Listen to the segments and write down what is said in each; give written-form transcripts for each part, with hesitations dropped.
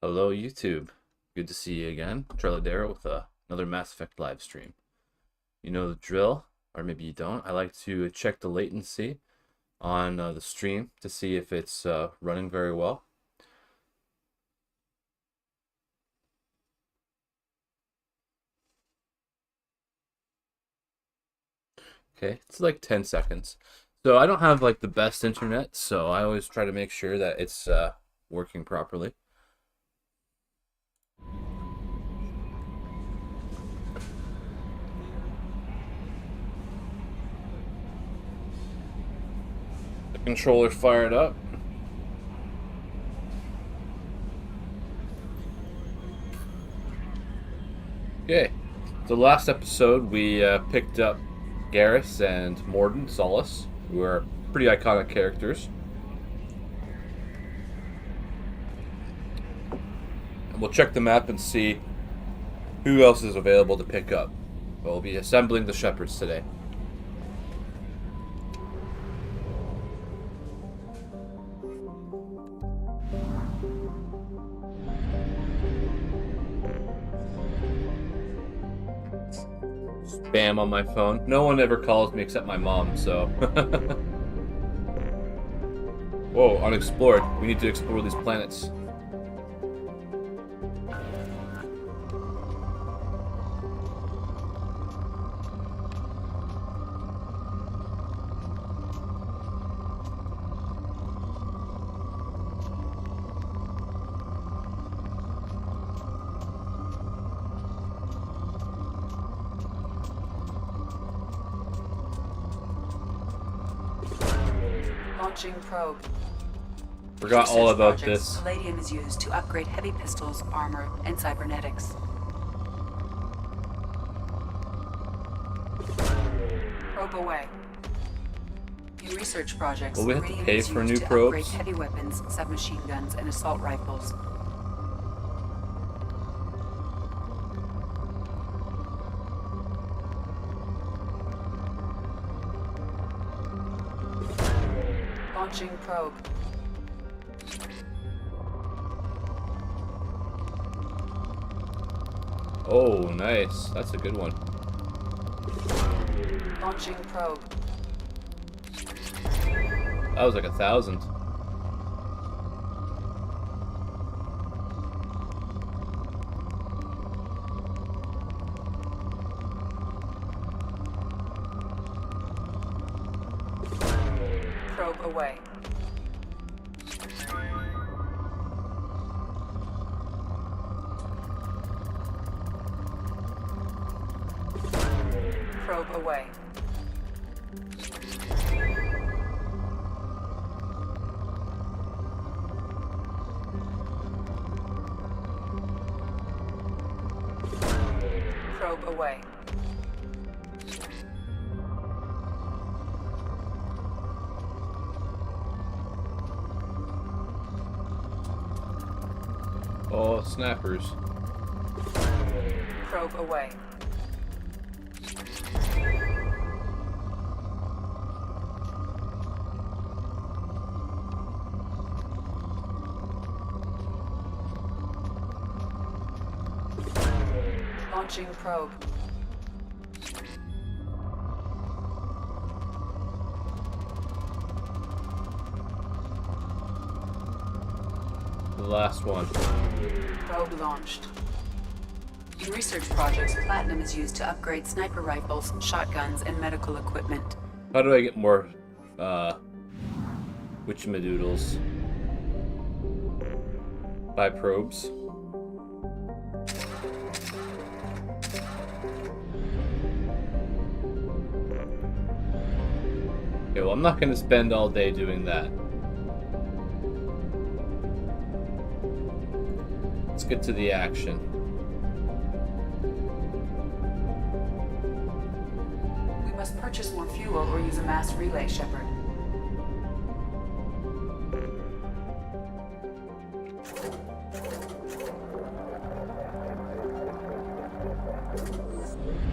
Hello, YouTube. Good to see you again. Darrow with another Mass Effect live stream. You know the drill, or maybe you don't. I like to check the latency on the stream to see if it's running very well. Okay, it's like 10 seconds. So I don't have like the best internet, so I always try to make sure that it's working properly. The controller fired up. Okay, so last episode we picked up Garrus and Morden Solace, who are pretty iconic characters. And we'll check the map and see who else is available to pick up. We'll be assembling the Shepards today. Spam on my phone. No one ever calls me except my mom, so. Whoa, unexplored. We need to explore these planets. Launching probe. Forgot all about this. Palladium is used to upgrade heavy pistols, armor, and cybernetics. Probe away. In research projects, Will we have to Iridium pay is for used new to probes? upgrade heavy weapons, submachine guns, and assault rifles. Launching probe. Oh, nice. That's a good one. Launching probe. That was like 1,000. Probe away. Probe away. Probe away. Oh, snappers. Probe away. Launching probe. The last one. Probe launched. In research projects, platinum is used to upgrade sniper rifles, shotguns, and medical equipment. How do I get more, witchamadoodles? Buy probes. Okay, well, I'm not gonna spend all day doing that. Let's get to the action. We must purchase more fuel or use a mass relay, Shepard.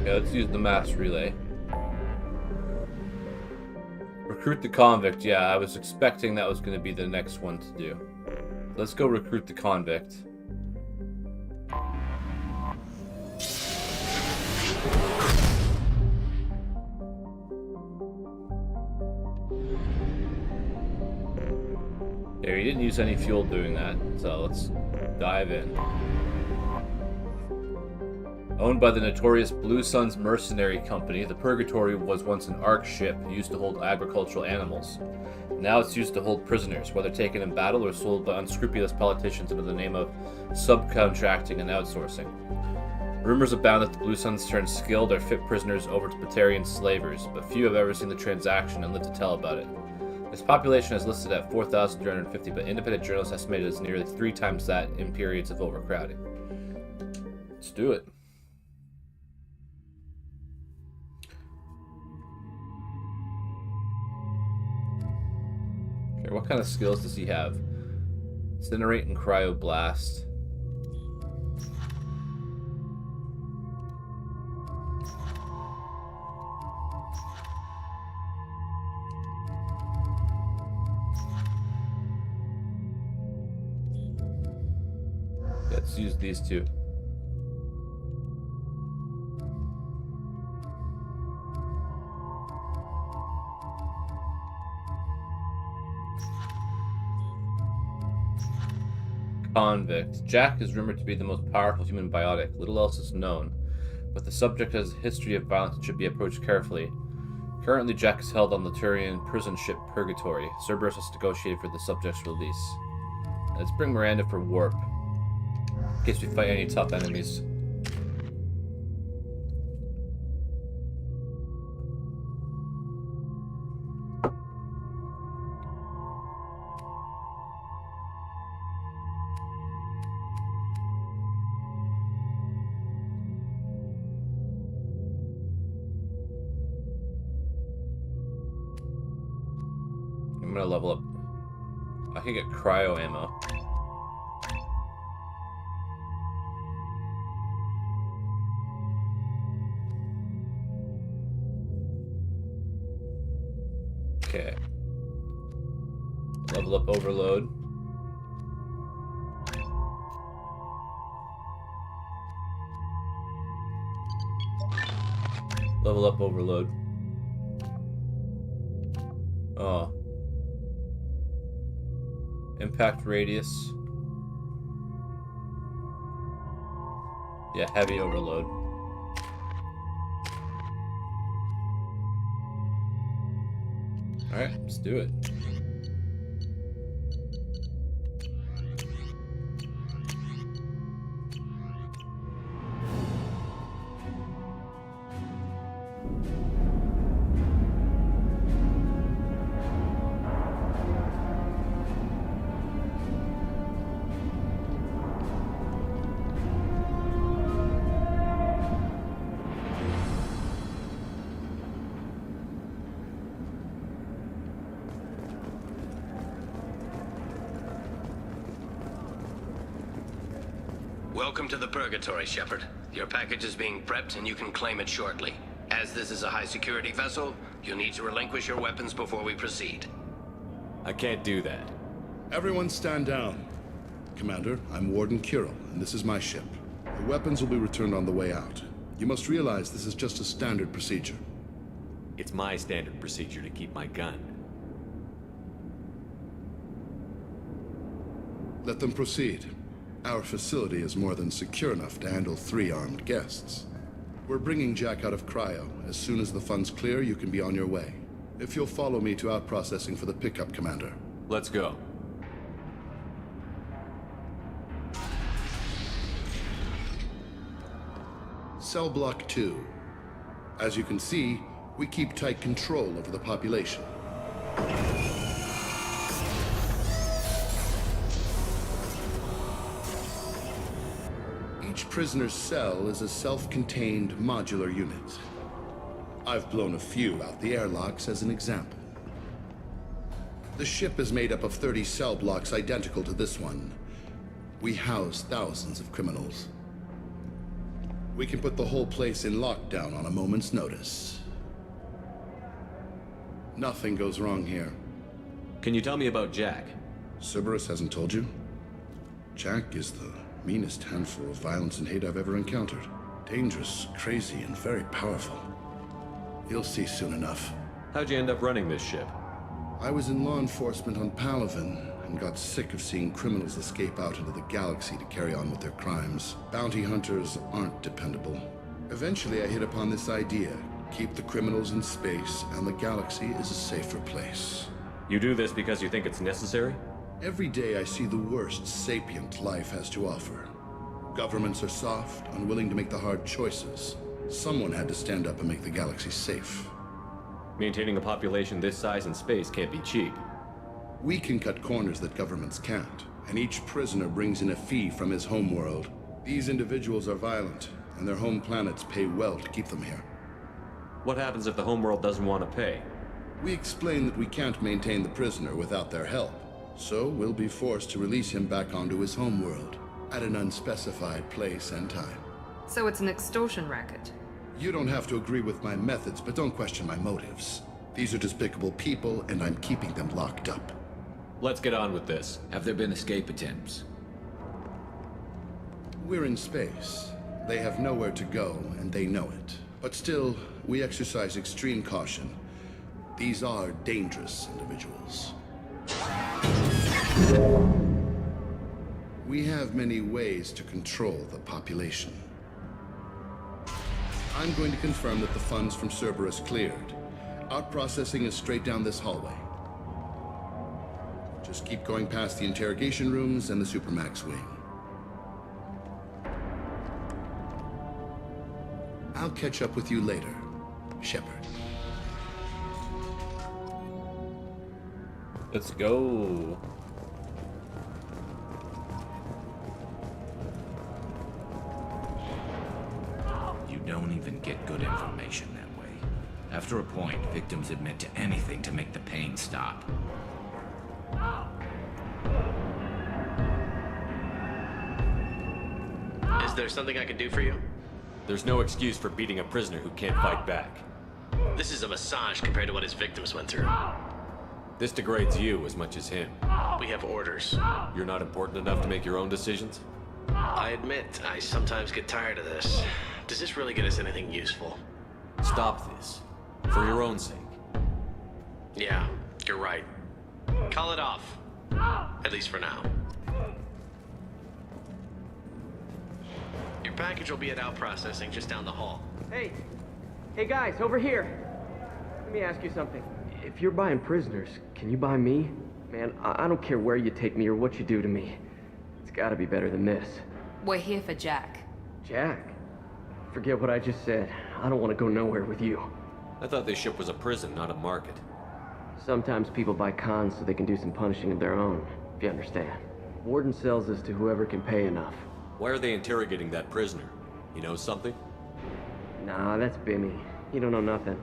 Okay, let's use the mass relay. Recruit the convict. Yeah, I was expecting that was going to be the next one to do. Let's go recruit the convict. Yeah, he didn't use any fuel doing that, so let's dive in. Owned by the notorious Blue Suns Mercenary Company, the Purgatory was once an ARC ship used to hold agricultural animals. Now it's used to hold prisoners, whether taken in battle or sold by unscrupulous politicians under the name of subcontracting and outsourcing. Rumors abound that the Blue Suns turn skilled or fit prisoners over to Batarian slavers, but few have ever seen the transaction and lived to tell about it. Its population is listed at 4,350, but independent journalists estimate it as nearly 3 times that in periods of overcrowding. Let's do it. Okay, what kind of skills does he have? Incinerate and Cryoblast. Let's use these two. Convict. Jack is rumored to be the most powerful human biotic. Little else is known, but the subject has a history of violence and should be approached carefully. Currently, Jack is held on the Turian prison ship Purgatory. Cerberus has negotiated for the subject's release. Let's bring Miranda for warp, in case we fight any tough enemies. I'm gonna level up. I can get cryo ammo. Okay. Level up overload. Level up overload. Oh. Impact radius. Yeah, heavy overload. Alright, let's do it. Welcome to the Purgatory, Shepard. Your package is being prepped and you can claim it shortly. As this is a high-security vessel, you'll need to relinquish your weapons before we proceed. I can't do that. Everyone stand down. Commander, I'm Warden Kirill, and this is my ship. The weapons will be returned on the way out. You must realize this is just a standard procedure. It's my standard procedure to keep my gun. Let them proceed. Our facility is more than secure enough to handle 3 armed guests. We're bringing Jack out of cryo. As soon as the funds clear, you can be on your way. If you'll follow me to out-processing for the pickup, Commander. Let's go. Cell Block 2. As you can see, we keep tight control over the population. Each prisoner's cell is a self-contained modular unit. I've blown a few out the airlocks as an example. The ship is made up of 30 cell blocks identical to this one. We house thousands of criminals. We can put the whole place in lockdown on a moment's notice. Nothing goes wrong here. Can you tell me about Jack? Cerberus hasn't told you? Jack is the meanest handful of violence and hate I've ever encountered. Dangerous, crazy, and very powerful. You'll see soon enough. How'd you end up running this ship? I was in law enforcement on Palaven, and got sick of seeing criminals escape out into the galaxy to carry on with their crimes. Bounty hunters aren't dependable. Eventually, I hit upon this idea. Keep the criminals in space, and the galaxy is a safer place. You do this because you think it's necessary? Every day I see the worst sapient life has to offer. Governments are soft, unwilling to make the hard choices. Someone had to stand up and make the galaxy safe. Maintaining a population this size in space can't be cheap. We can cut corners that governments can't, and each prisoner brings in a fee from his homeworld. These individuals are violent, and their home planets pay well to keep them here. What happens if the homeworld doesn't want to pay? We explain that we can't maintain the prisoner without their help, so we'll be forced to release him back onto his homeworld, at an unspecified place and time. So it's an extortion racket. You don't have to agree with my methods, but don't question my motives. These are despicable people, and I'm keeping them locked up. Let's get on with this. Have there been escape attempts? We're in space. They have nowhere to go, and they know it. But still, we exercise extreme caution. These are dangerous individuals. We have many ways to control the population. I'm going to confirm that the funds from Cerberus cleared. Out processing is straight down this hallway. Just keep going past the interrogation rooms and the Supermax wing. I'll catch up with you later, Shepard. Let's go. You don't even get good information that way. After a point, victims admit to anything to make the pain stop. Is there something I can do for you? There's no excuse for beating a prisoner who can't fight back. This is a massage compared to what his victims went through. This degrades you as much as him. We have orders. You're not important enough to make your own decisions? I admit, I sometimes get tired of this. Does this really get us anything useful? Stop this. For your own sake. Yeah, you're right. Call it off. At least for now. Your package will be at out processing just down the hall. Hey! Hey guys, over here! Let me ask you something. If you're buying prisoners, can you buy me? Man, I don't care where you take me or what you do to me. It's gotta be better than this. We're here for Jack. Jack? Forget what I just said. I don't want to go nowhere with you. I thought this ship was a prison, not a market. Sometimes people buy cons so they can do some punishing of their own, if you understand. Warden sells this to whoever can pay enough. Why are they interrogating that prisoner? He knows something? Nah, that's Bimmy. He don't know nothing.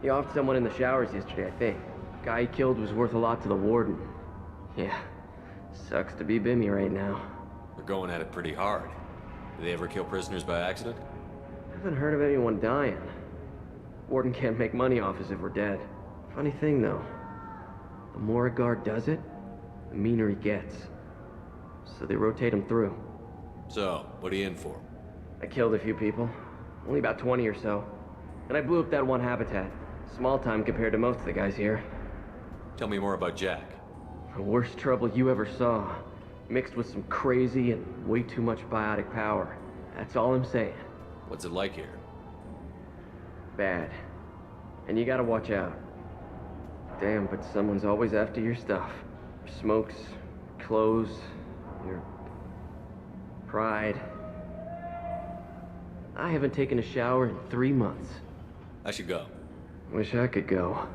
He offed someone in the showers yesterday, I think. Guy he killed was worth a lot to the warden. Yeah, sucks to be Bimmy right now. They're going at it pretty hard. Do they ever kill prisoners by accident? I haven't heard of anyone dying. Warden can't make money off us if we're dead. Funny thing, though. The more a guard does it, the meaner he gets. So they rotate him through. So, what are you in for? I killed a few people. Only about 20 or so. And I blew up that one habitat. Small time compared to most of the guys here. Tell me more about Jack. The worst trouble you ever saw. Mixed with some crazy and way too much biotic power. That's all I'm saying. What's it like here? Bad. And you gotta watch out. Damn, but someone's always after your stuff. Your smokes, clothes, your pride. I haven't taken a shower in 3 months. I should go. Wish I could go.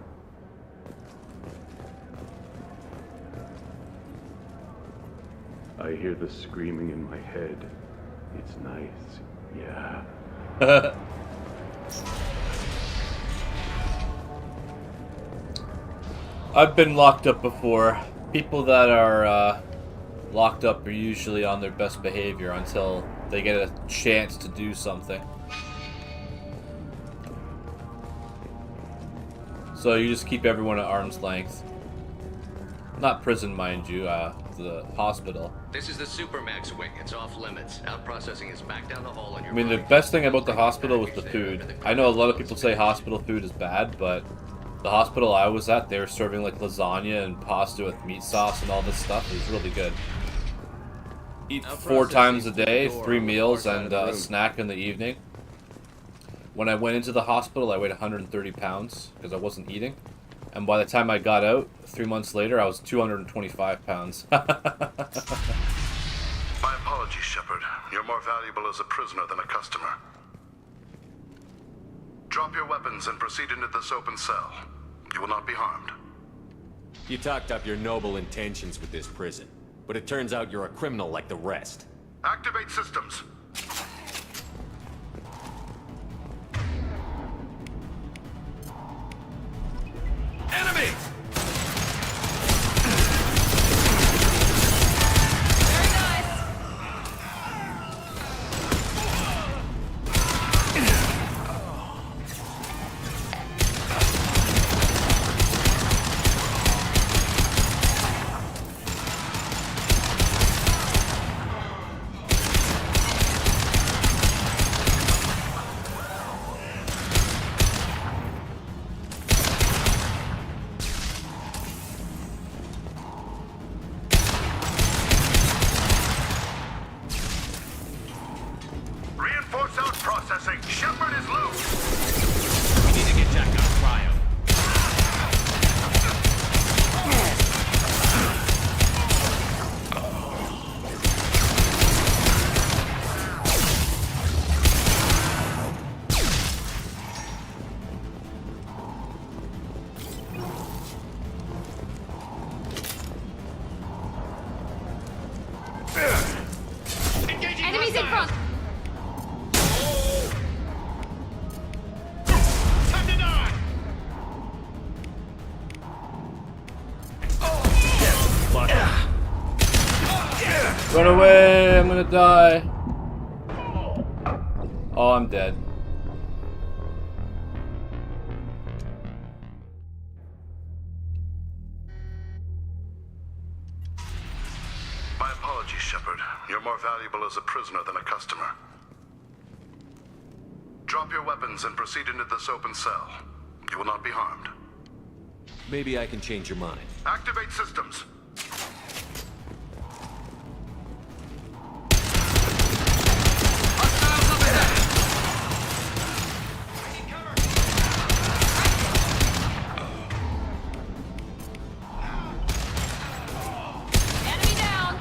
I hear the screaming in my head. It's nice, yeah. I've been locked up before. People that are locked up are usually on their best behavior until they get a chance to do something. So you just keep everyone at arm's length. Not prison, mind you, the hospital. This is the Supermax wing. It's off limits. Out processing is back down the hall on your I mean, the best thing about the hospital was the food. I know a lot of people say hospital food is bad, but The hospital I was at, they were serving like lasagna and pasta with meat sauce and all this stuff. It was really good. Eat 4 times a day, 3 meals, and a snack in the evening. When I went into the hospital, I weighed 130 pounds because I wasn't eating. And by the time I got out, 3 months later, I was 225 pounds. My apologies, Shepard. You're more valuable as a prisoner than a customer. Drop your weapons and proceed into this open cell. You will not be harmed. You talked up your noble intentions with this prison, but it turns out you're a criminal like the rest. Activate systems. Enemy! Reinforce out processing. Shepard is loose. We need to get Jack out of cryo. Enemies in front! Time to die! Run away! I'm gonna die. Oh, I'm dead. My apologies, Shepard. You're more valuable as a prisoner than a customer. Drop your weapons and proceed into this open cell. You will not be harmed. Maybe I can change your mind. Activate systems. Enemy down!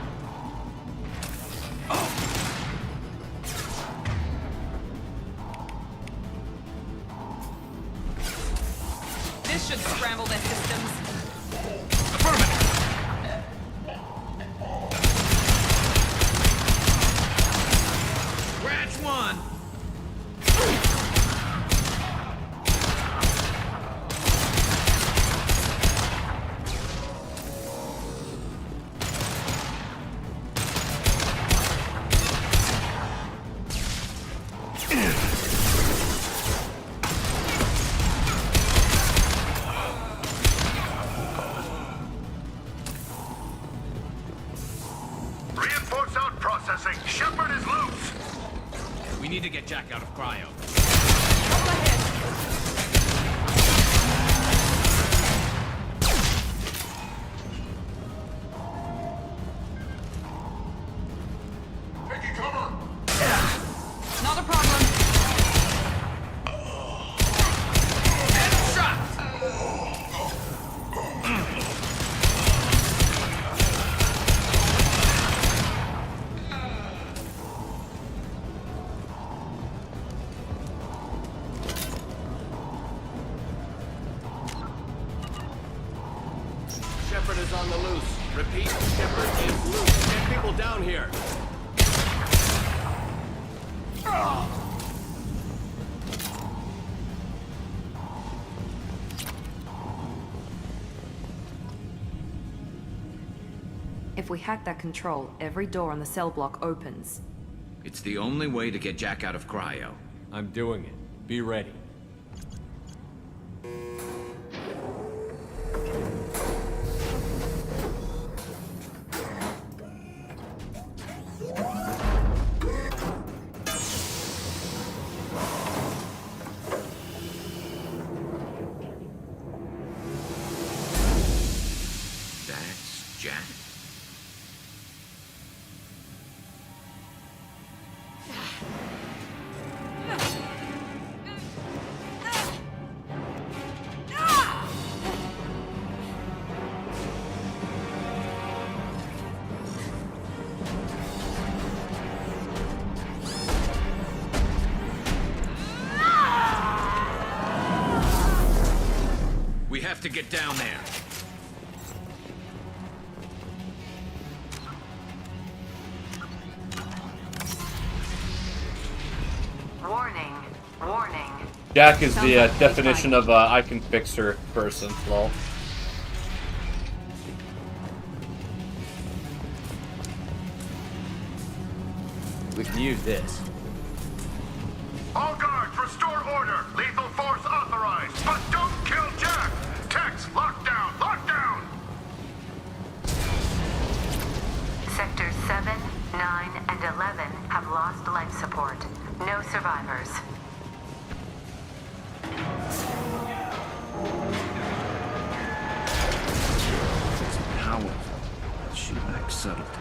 This should scramble their systems. Scratch one! Reinforce out processing. Shepard is loose. We need to get Jack out of cryo. Not a problem. Shepard is on the loose. Repeat, Shepard is loose. Get people down here. If we hack that control, every door on the cell block opens. It's the only way to get Jack out of cryo. I'm doing it. Be ready. get down there. Warning. Warning. Jack is the definition of I can fix her person. Lol. We can use this. All guards, restore order. Lethal force authorized. But don't kill Jack. Tex, lockdown, lockdown. Sectors 7, 9, and 11 have lost life support. No survivors. It's powerful. She lacks subtlety.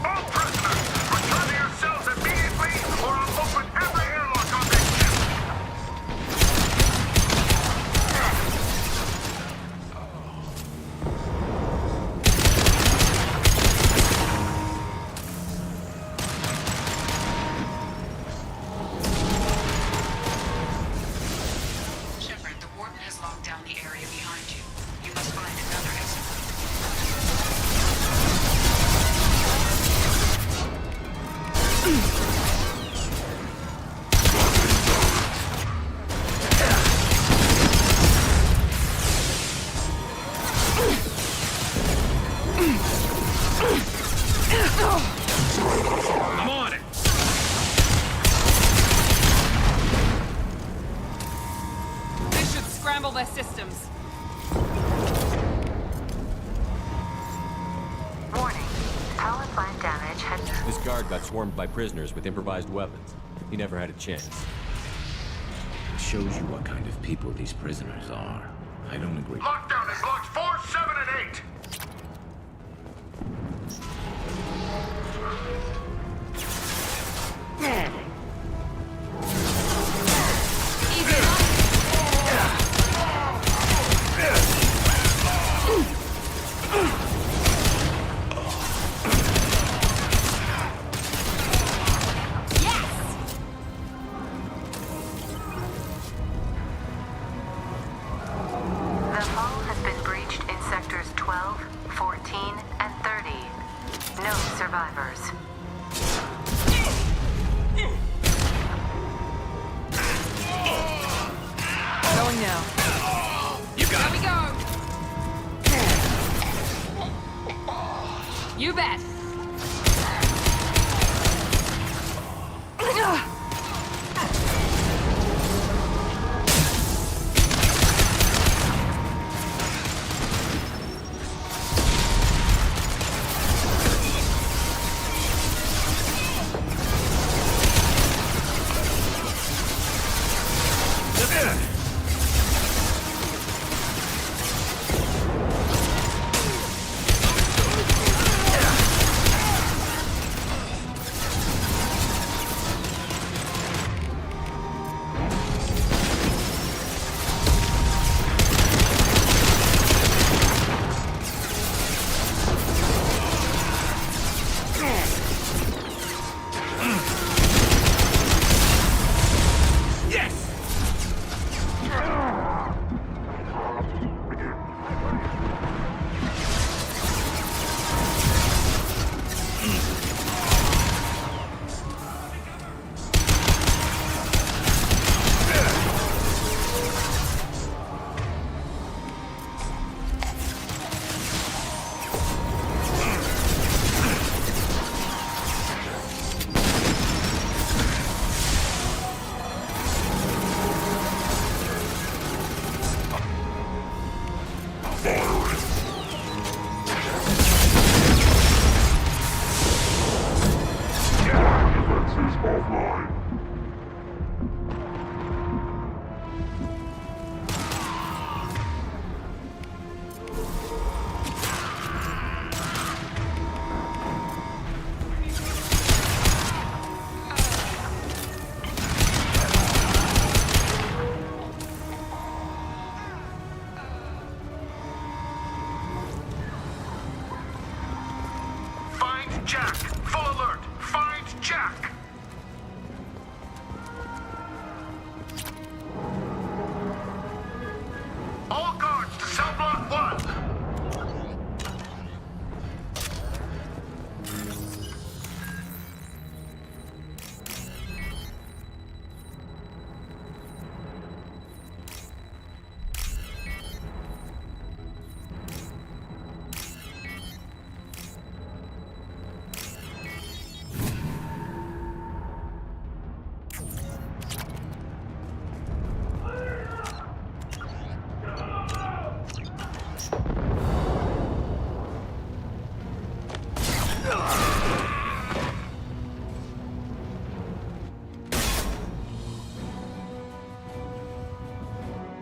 All prisoners, return to your cells immediately, or I'll open every airlock on this ship. Shepard, the warden has locked down the area behind you. You must find another exit. I'm on it! This should scramble their systems. Warning. Power plant damage has... This guard got swarmed by prisoners with improvised weapons. He never had a chance. It shows you what kind of people these prisoners are. I don't agree. Lockdown is locked 4, 7, and 8. The hull has been breached in sectors 12, 14, and 30. No survivors. Going now. You got Here we go. You bet.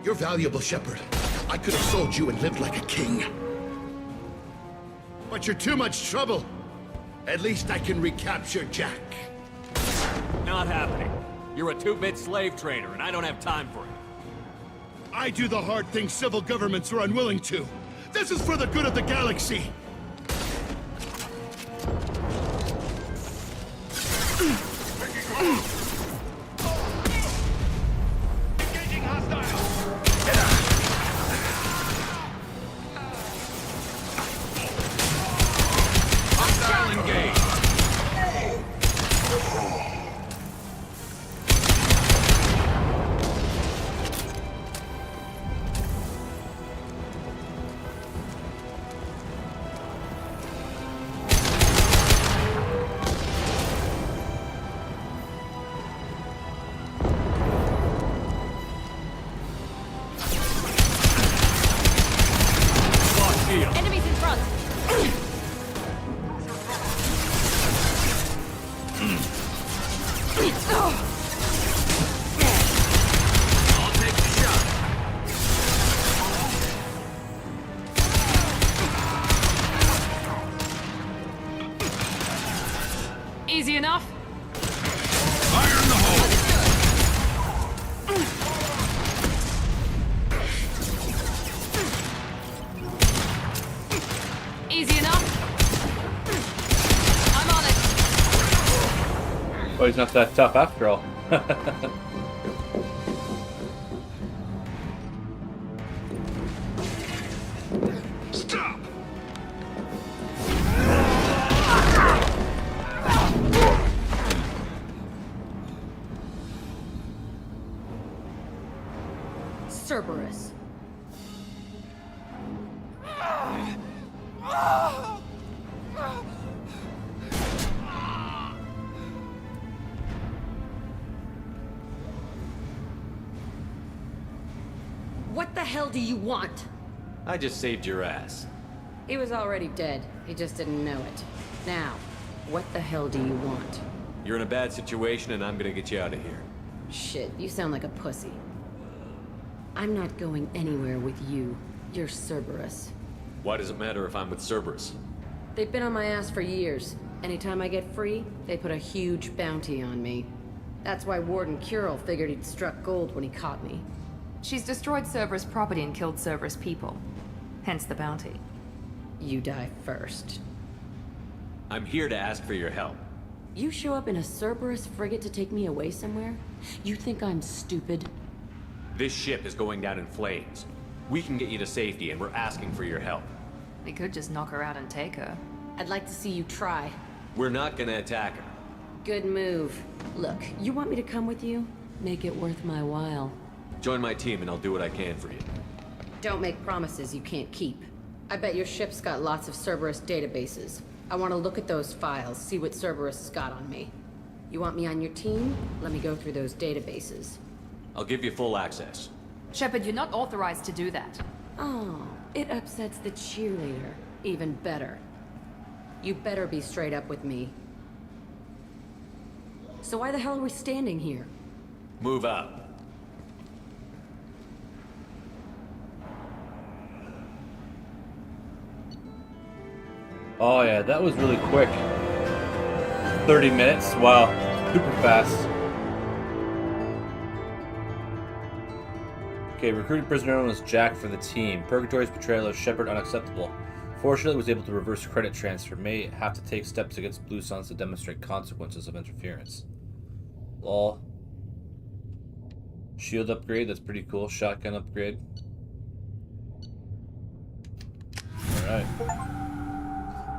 You're valuable, Shepard. I could have sold you and lived like a king. But you're too much trouble. At least I can recapture Jack. Not happening. You're a two-bit slave trader, and I don't have time for it. I do the hard things civil governments are unwilling to. This is for the good of the galaxy. Engaging hostiles! Hostile engaged. Enemies in front. I'll take the shot. Easy enough. Fire in the hole. Easy enough. I'm on it. Oh, he's not that tough after all. Stop! Cerberus. What the hell do you want? I just saved your ass. He was already dead. He just didn't know it. Now, what the hell do you want? You're in a bad situation, and I'm gonna get you out of here. Shit, you sound like a pussy. I'm not going anywhere with you. You're Cerberus. Why does it matter if I'm with Cerberus? They've been on my ass for years. Anytime I get free, they put a huge bounty on me. That's why Warden Curel figured he'd struck gold when he caught me. She's destroyed Cerberus property and killed Cerberus people. Hence the bounty. You die first. I'm here to ask for your help. You show up in a Cerberus frigate to take me away somewhere? You think I'm stupid? This ship is going down in flames. We can get you to safety, and we're asking for your help. We could just knock her out and take her. I'd like to see you try. We're not gonna attack her. Good move. Look, you want me to come with you? Make it worth my while. Join my team, and I'll do what I can for you. Don't make promises you can't keep. I bet your ship's got lots of Cerberus databases. I want to look at those files, see what Cerberus has got on me. You want me on your team? Let me go through those databases. I'll give you full access. Shepard, you're not authorized to do that. Oh, it upsets the cheerleader. Even better. You better be straight up with me. So why the hell are we standing here? Move out. Oh yeah, that was really quick. 30 minutes? Wow. Super fast. Okay, recruited prisoner known as Jack for the team. Purgatory's portrayal of Shepard unacceptable. Fortunately, was able to reverse credit transfer. May have to take steps against Blue Suns to demonstrate consequences of interference. Lol. Shield upgrade, that's pretty cool. Shotgun upgrade. Alright.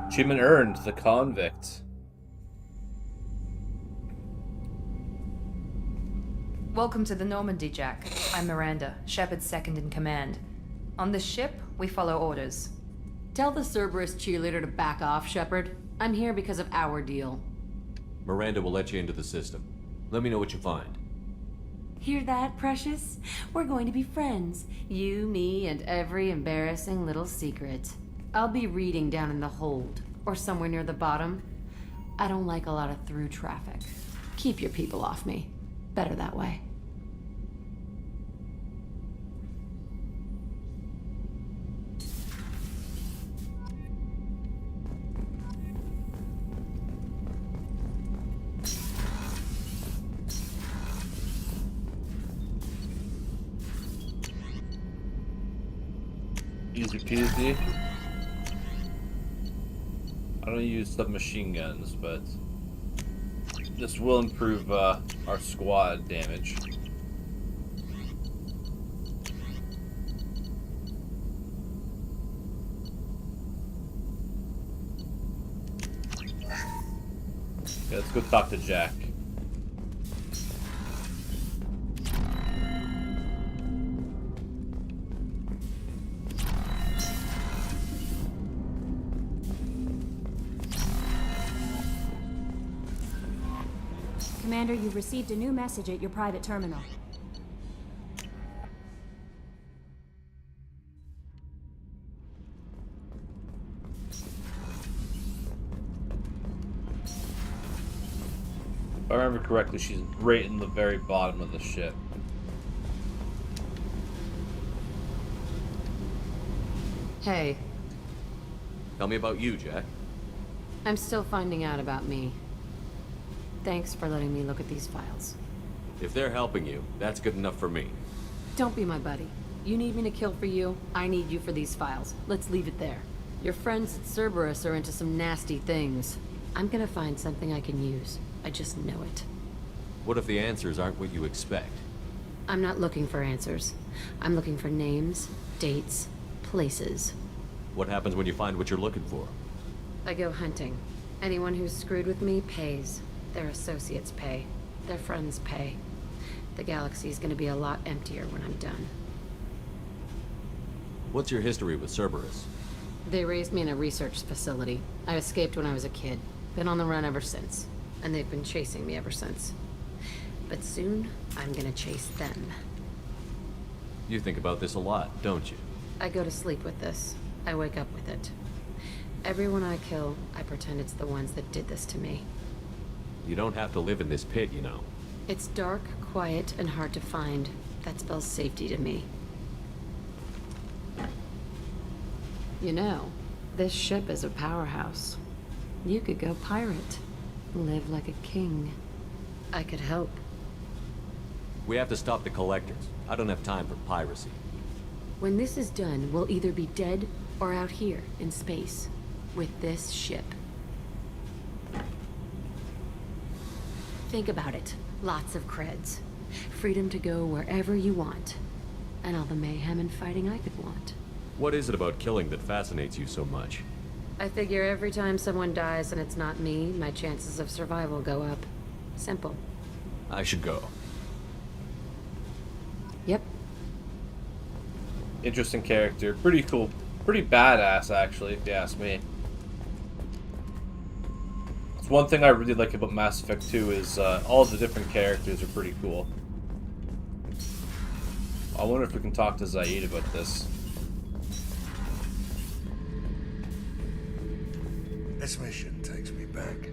Achievement earned, the convict. Welcome to the Normandy, Jack. I'm Miranda, Shepard's second in command. On this ship, we follow orders. Tell the Cerberus cheerleader to back off, Shepard. I'm here because of our deal. Miranda will let you into the system. Let me know what you find. Hear that, Precious? We're going to be friends. You, me, and every embarrassing little secret. I'll be reading down in the hold, or somewhere near the bottom. I don't like a lot of through traffic. Keep your people off me. Better that way. Easy peasy. I don't use submachine guns, but this will improve our squad damage. Okay, let's go talk to Jack. Commander, you've received a new message at your private terminal. If I remember correctly, she's right in the very bottom of the ship. Hey, Tell me about you, Jack. I'm still finding out about me. Thanks for letting me look at these files. If they're helping you, that's good enough for me. Don't be my buddy. You need me to kill for you, I need you for these files. Let's leave it there. Your friends at Cerberus are into some nasty things. I'm gonna find something I can use. I just know it. What if the answers aren't what you expect? I'm not looking for answers. I'm looking for names, dates, places. What happens when you find what you're looking for? I go hunting. Anyone who's screwed with me pays. Their associates pay. Their friends pay. The galaxy's gonna be a lot emptier when I'm done. What's your history with Cerberus? They raised me in a research facility. I escaped when I was a kid. Been on the run ever since. And they've been chasing me ever since. But soon, I'm gonna chase them. You think about this a lot, don't you? I go to sleep with this. I wake up with it. Everyone I kill, I pretend it's the ones that did this to me. You don't have to live in this pit, you know. It's dark, quiet, and hard to find. That spells safety to me. You know, this ship is a powerhouse. You could go pirate. Live like a king. I could help. We have to stop the collectors. I don't have time for piracy. When this is done, we'll either be dead or out here in space with this ship. Think about it. Lots of creds. Freedom to go wherever you want. And all the mayhem and fighting I could want. What is it about killing that fascinates you so much? I figure every time someone dies and it's not me, my chances of survival go up. Simple. I should go. Yep. Interesting character. Pretty cool. Pretty badass, actually, if you ask me. It's one thing I really like about Mass Effect 2 is all the different characters are pretty cool. I wonder if we can talk to Zaid about this. This mission takes me back.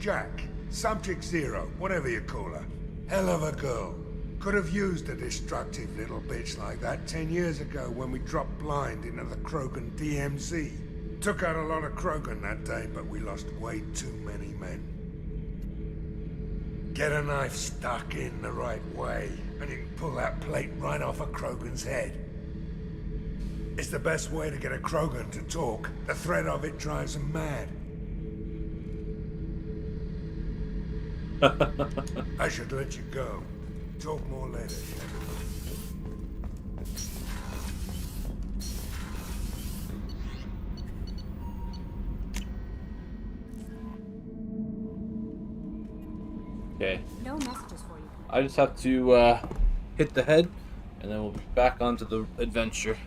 Jack, Subject Zero, whatever you call her. Hell of a girl. Could have used a destructive little bitch like that 10 years ago when we dropped blind into the Krogan DMZ. Took out a lot of Krogan that day, but we lost way too many men. Get a knife stuck in the right way, and you can pull that plate right off a Krogan's head. It's the best way to get a Krogan to talk. The threat of it drives them mad. I should let you go. Talk more later, Shepard. Okay. No messages for you. I just have to hit the head, and then we'll be back onto the adventure.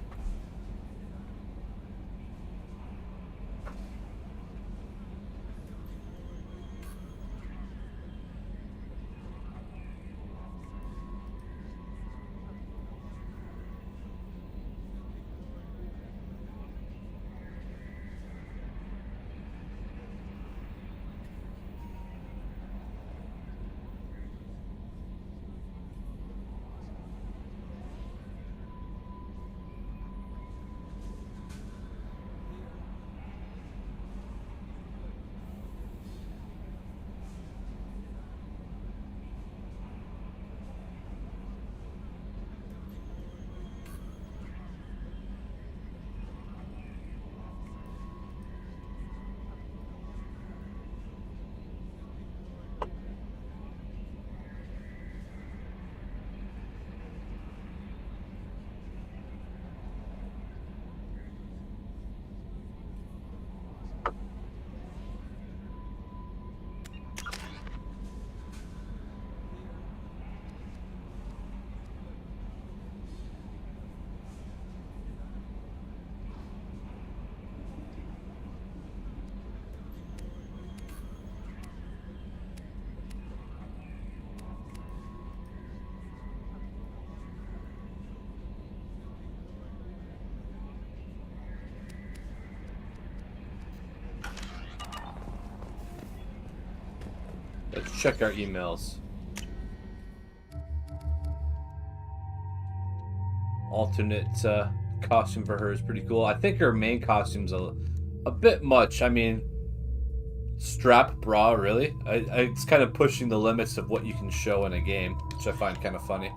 Let's check our emails. Alternate costume for her is pretty cool. I think her main costume's a bit much. I mean, strap bra, really? It's kind of pushing the limits of what you can show in a game, which I find kind of funny.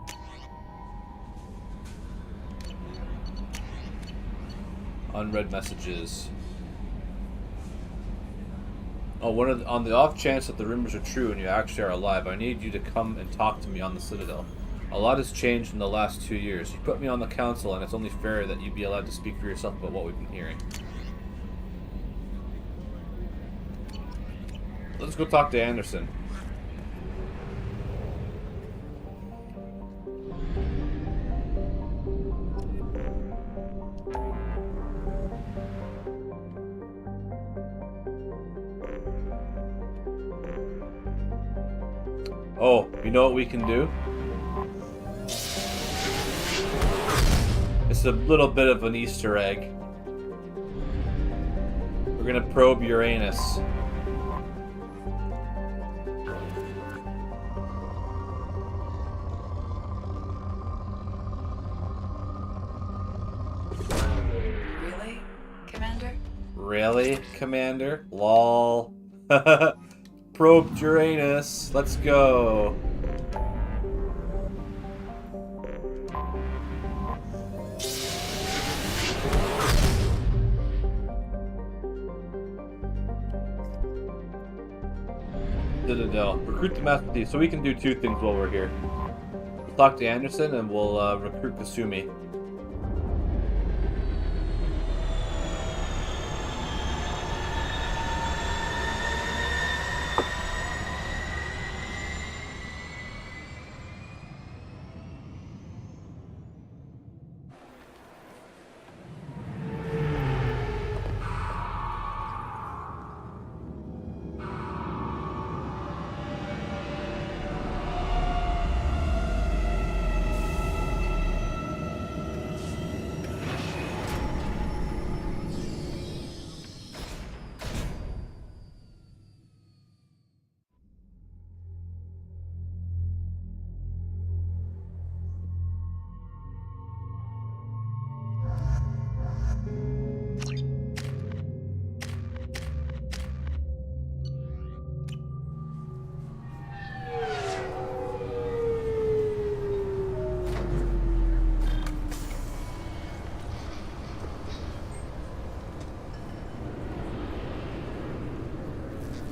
Unread messages. Oh, on the off chance that the rumors are true and you actually are alive, I need you to come and talk to me on the Citadel. A lot has changed in the last 2 years. You put me on the council, and it's only fair that you be allowed to speak for yourself about what we've been hearing. Let's go talk to Anderson. Oh, you know what we can do? It's a little bit of an Easter egg. We're gonna probe Uranus. Really, Commander? Really, Commander? Lol. Probed Uranus. Let's go. Citadel. Recruit the Master Thief. So we can do two things while we're here. We'll talk to Anderson and we'll recruit Kasumi.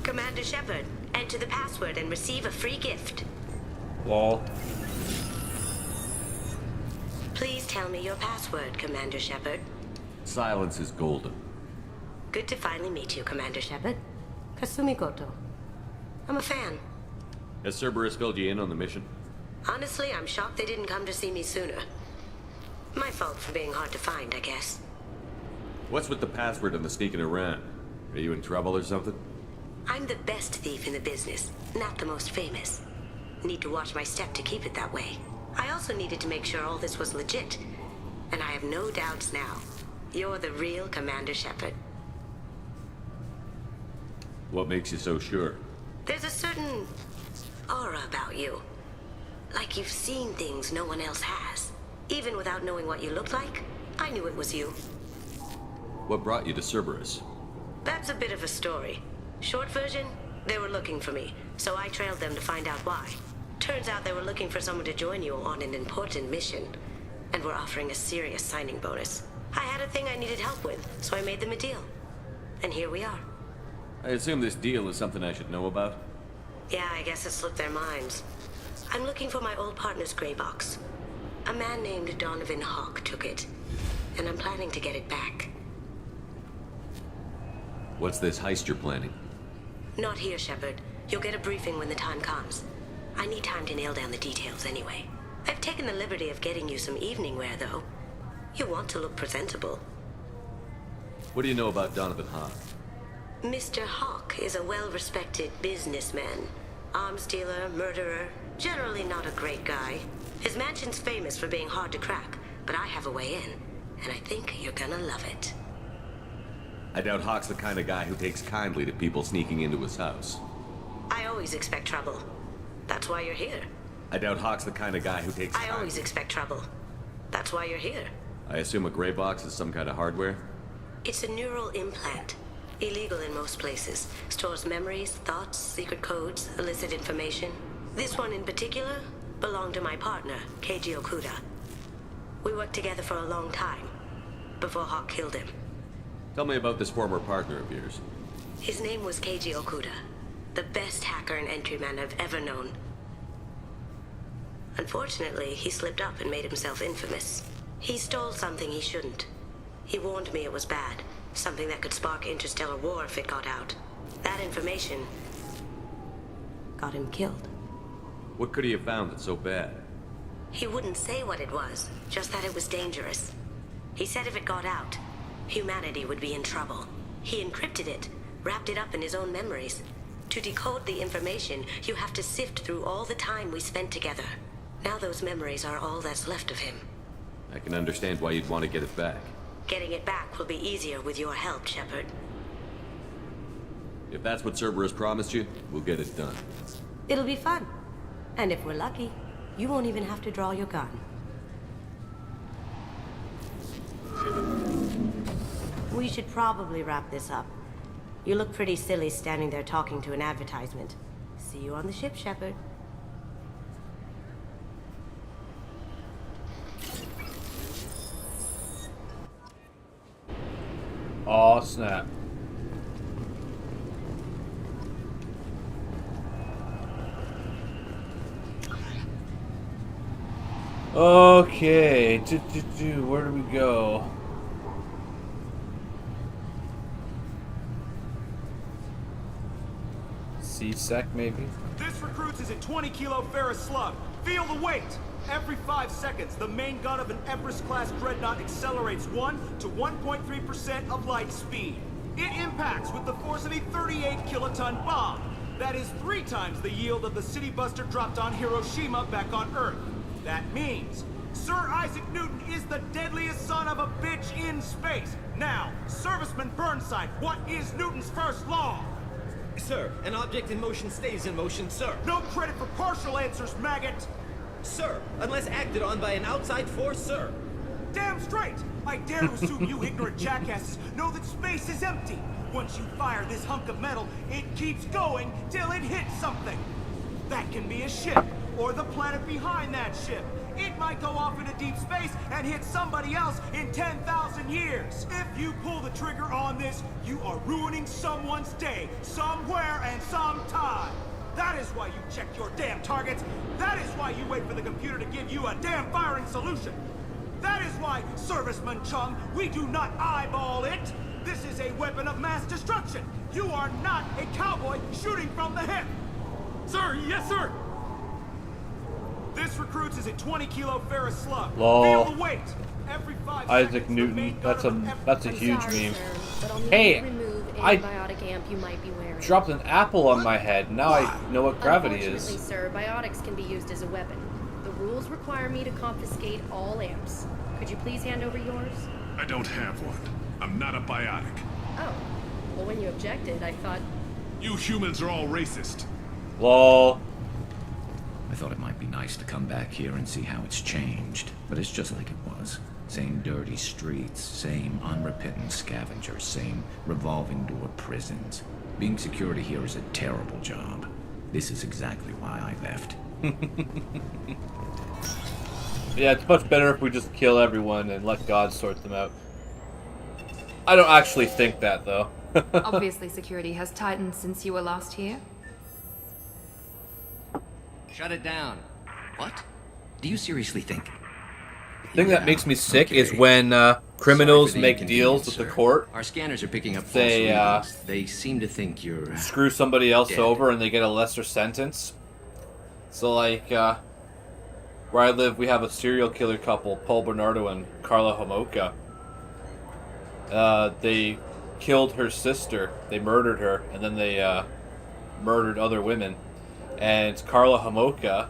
Commander Shepard, enter the password and receive a free gift. Lol. Please tell me your password, Commander Shepard. Silence is golden. Good to finally meet you, Commander Shepard. Kasumi Goto. I'm a fan. Has Cerberus filled you in on the mission? Honestly, I'm shocked they didn't come to see me sooner. My fault for being hard to find, I guess. What's with the password and the sneaking around? Are you in trouble or something? I'm the best thief in the business, not the most famous. Need to watch my step to keep it that way. I also needed to make sure all this was legit. And I have no doubts now. You're the real Commander Shepard. What makes you so sure? There's a certain aura about you. Like you've seen things no one else has. Even without knowing what you looked like, I knew it was you. What brought you to Cerberus? That's a bit of a story. Short version, they were looking for me, so I trailed them to find out why. Turns out they were looking for someone to join you on an important mission, and were offering a serious signing bonus. I had a thing I needed help with, so I made them a deal. And here we are. I assume this deal is something I should know about? Yeah, I guess it slipped their minds. I'm looking for my old partner's gray box. A man named Donovan Hawk took it, and I'm planning to get it back. What's this heist you're planning? Not here, Shepard. You'll get a briefing when the time comes. I need time to nail down the details anyway. I've taken the liberty of getting you some evening wear, though. You want to look presentable. What do you know about Donovan Hawk? Mr. Hawk is a well-respected businessman. Arms dealer, murderer, generally not a great guy. His mansion's famous for being hard to crack, but I have a way in, and I think you're gonna love it. I doubt Hawk's the kind of guy who takes kindly to people sneaking into his house. I always expect trouble. That's why you're here. I doubt Hawk's the kind of guy who takes I always expect trouble. That's why you're here. I assume a gray box is some kind of hardware? It's a neural implant. Illegal in most places. Stores memories, thoughts, secret codes, illicit information. This one in particular belonged to my partner, Keiji Okuda. We worked together for a long time, before Hawk killed him. Tell me about this former partner of yours. His name was Keiji Okuda, the best hacker and entryman I've ever known. Unfortunately, he slipped up and made himself infamous. He stole something he shouldn't. He warned me it was bad, something that could spark interstellar war if it got out. That information got him killed. What could he have found that's so bad? He wouldn't say what it was, just that it was dangerous. He said if it got out, humanity would be in trouble. He encrypted it, wrapped it up in his own memories. To decode the information, you have to sift through all the time we spent together. Now those memories are all that's left of him. I can understand why you'd want to get it back. Getting it back will be easier with your help, Shepard. If that's what Cerberus promised you, we'll get it done. It'll be fun. And if we're lucky, you won't even have to draw your gun. We should probably wrap this up. You look pretty silly standing there talking to an advertisement. See you on the ship, Shepard. Aw, snap. Okay, where do we go? C-Sec, maybe? This recruits is a 20-kilo ferrous slug. Feel the weight! Every 5 seconds, the main gun of an Everest-class dreadnought accelerates 1 to 1.3% of light speed. It impacts with the force of a 38-kiloton bomb. That is 3 times the yield of the city buster dropped on Hiroshima back on Earth. That means Sir Isaac Newton is the deadliest son of a bitch in space. Now, Serviceman Burnside, what is Newton's first law? Sir, an object in motion stays in motion, sir. No credit for partial answers, maggot! Sir, unless acted on by an outside force, sir. Damn straight! I dare to assume you ignorant jackasses know that space is empty. Once you fire this hunk of metal, it keeps going till it hits something. That can be a ship, or the planet behind that ship. It might go off into deep space and hit somebody else in 10,000 years. If you pull the trigger on this, you are ruining someone's day, somewhere and sometime. That is why you check your damn targets. That is why you wait for the computer to give you a damn firing solution. That is why, Serviceman Chung, we do not eyeball it. This is a weapon of mass destruction. You are not a cowboy shooting from the hip. Sir, yes, sir. This recruits is a 20-kilo ferrous slug. Lol. Feel the weight. Every 5 Isaac seconds, Newton. That's a huge meme. But Hey, I antibiotic amp you might be wearing. Dropped an apple on my head. Now I know what gravity is. Unfortunately, sir, biotics can be used as a weapon. The rules require me to confiscate all amps. Could you please hand over yours? I don't have one. I'm not a biotic. Oh. Well, when you objected, I thought... You humans are all racist. Lol. I thought it might be nice to come back here and see how it's changed, but it's just like it was. Same dirty streets, same unrepentant scavengers, same revolving door prisons. Being security here is a terrible job. This is exactly why I left. Yeah, it's much better if we just kill everyone and let God sort them out. I don't actually think that, though. Obviously, security has tightened since you were last here. Shut it down. What? Do you seriously think? The thing that makes me sick is when criminals make deals with the court. Our scanners are picking up false They readings. They seem to think you're screw somebody else dead. over and they get a lesser sentence. So like where I live, we have a serial killer couple, Paul Bernardo and Carla Homolka. They killed her sister. They murdered her, and then they murdered other women. And Carla Homolka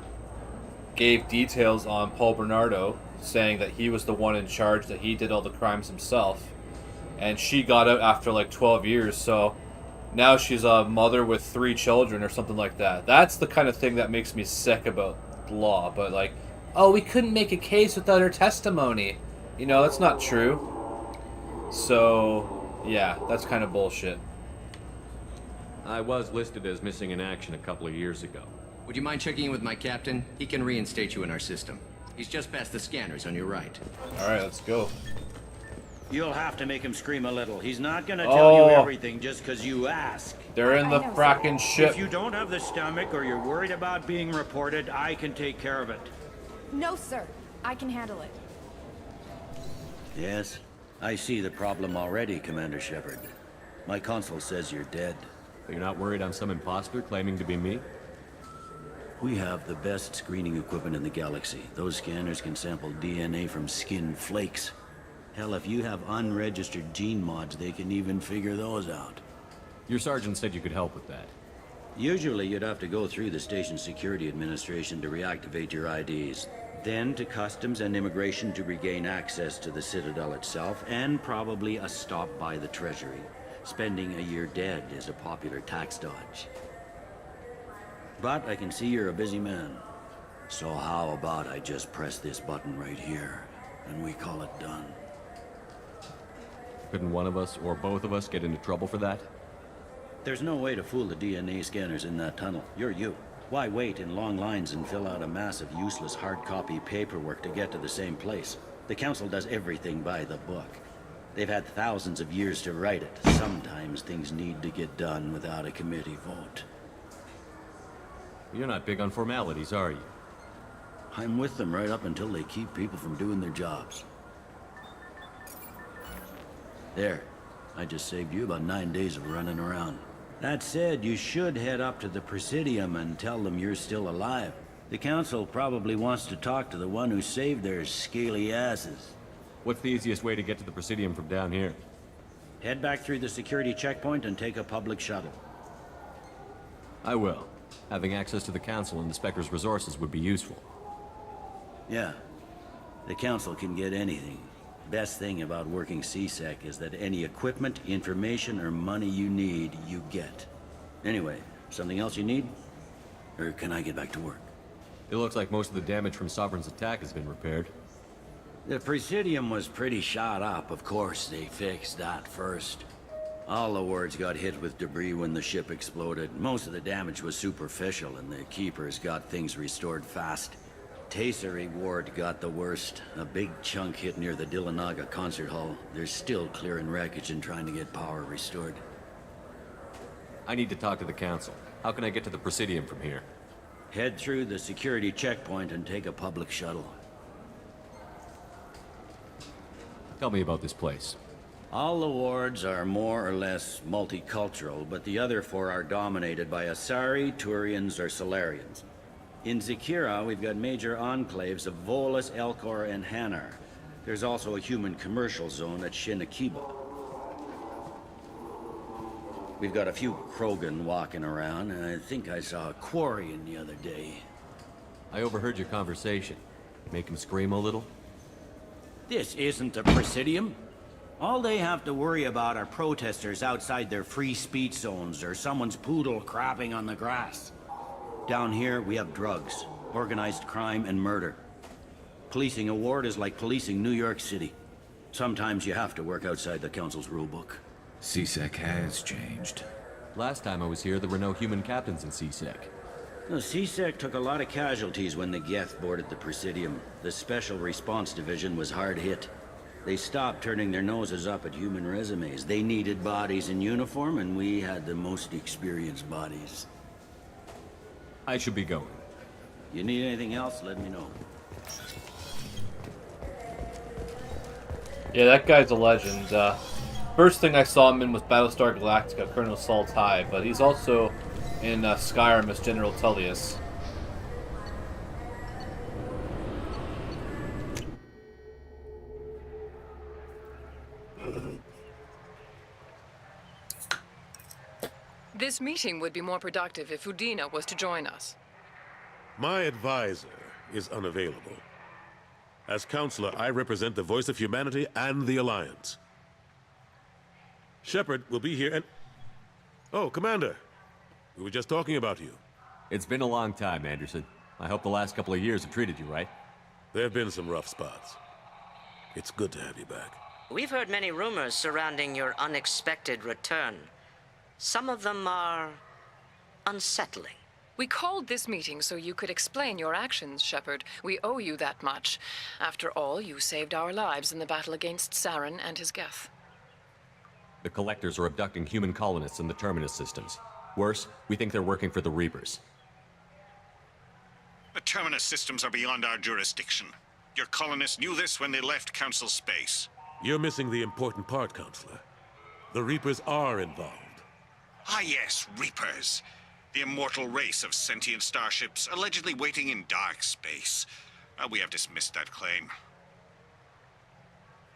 gave details on Paul Bernardo, saying that he was the one in charge, that he did all the crimes himself. And she got out after like 12 years, so now she's a mother with 3 children or something like that. That's the kind of thing that makes me sick about law. But like, oh, we couldn't make a case without her testimony. You know, that's not true. So, yeah, that's kind of bullshit. I was listed as missing in action a couple of years ago. Would you mind checking in with my captain? He can reinstate you in our system. He's just past the scanners on your right. Alright, let's go. You'll have to make him scream a little. He's not gonna tell you everything just because you ask. They're in the fracking ship. If you don't have the stomach or you're worried about being reported, I can take care of it. No, sir. I can handle it. Yes, I see the problem already, Commander Shepard. My console says you're dead. You're not worried I'm some imposter claiming to be me? We have the best screening equipment in the galaxy. Those scanners can sample DNA from skin flakes. Hell, if you have unregistered gene mods, they can even figure those out. Your sergeant said you could help with that. Usually you'd have to go through the Station Security Administration to reactivate your IDs. Then to Customs and Immigration to regain access to the Citadel itself, and probably a stop by the Treasury. Spending a year dead is a popular tax dodge. But I can see you're a busy man. So how about I just press this button right here, and we call it done? Couldn't one of us, or both of us, get into trouble for that? There's no way to fool the DNA scanners in that tunnel. You're you. Why wait in long lines and fill out a mass of useless hard copy paperwork to get to the same place? The Council does everything by the book. They've had thousands of years to write it. Sometimes things need to get done without a committee vote. You're not big on formalities, are you? I'm with them right up until they keep people from doing their jobs. There. I just saved you about 9 days of running around. That said, you should head up to the Presidium and tell them you're still alive. The Council probably wants to talk to the one who saved their scaly asses. What's the easiest way to get to the Presidium from down here? Head back through the security checkpoint and take a public shuttle. I will. Having access to the Council and the Spectre's resources would be useful. Yeah. The Council can get anything. Best thing about working CSEC is that any equipment, information, or money you need, you get. Anyway, something else you need? Or can I get back to work? It looks like most of the damage from Sovereign's attack has been repaired. The Presidium was pretty shot up. Of course, they fixed that first. All the wards got hit with debris when the ship exploded. Most of the damage was superficial, and the Keepers got things restored fast. Tasery Ward got the worst. A big chunk hit near the Dillanaga concert hall. They're still clearing wreckage and trying to get power restored. I need to talk to the Council. How can I get to the Presidium from here? Head through the security checkpoint and take a public shuttle. Tell me about this place. All the wards are more or less multicultural, but the other 4 are dominated by Asari, Turians, or Solarians. In Zakira, we've got major enclaves of Volus, Elcor, and Hanar. There's also a human commercial zone at Shinakiba. We've got a few Krogan walking around, and I think I saw a Quarian the other day. I overheard your conversation. Make him scream a little? This isn't the Presidium. All they have to worry about are protesters outside their free speech zones or someone's poodle crapping on the grass. Down here, we have drugs, organized crime, and murder. Policing a ward is like policing New York City. Sometimes you have to work outside the Council's rulebook. CSEC has changed. Last time I was here, there were no human captains in CSEC. The CSEC took a lot of casualties when the Geth boarded the Presidium. The Special Response Division was hard hit. They stopped turning their noses up at human resumes. They needed bodies in uniform, and we had the most experienced bodies. I should be going. You need anything else, let me know. Yeah, that guy's a legend. First thing I saw him in was Battlestar Galactica, Colonel Saul Tigh, but he's also in Skyrim as General Tullius. This meeting would be more productive if Udina was to join us. My advisor is unavailable. As counselor, I represent the voice of humanity and the Alliance. Shepard will be here and... Oh, Commander. We were just talking about you. It's been a long time, Anderson. I hope the last couple of years have treated you right. There have been some rough spots. It's good to have you back. We've heard many rumors surrounding your unexpected return. Some of them are unsettling. We called this meeting so you could explain your actions, Shepard. We owe you that much. After all, you saved our lives in the battle against Saren and his Geth. The Collectors are abducting human colonists in the Terminus systems. Worse, we think they're working for the Reapers. The Terminus systems are beyond our jurisdiction. Your colonists knew this when they left Council space. You're missing the important part, Counselor. The Reapers are involved. Ah yes, Reapers. The immortal race of sentient starships allegedly waiting in dark space. We have dismissed that claim.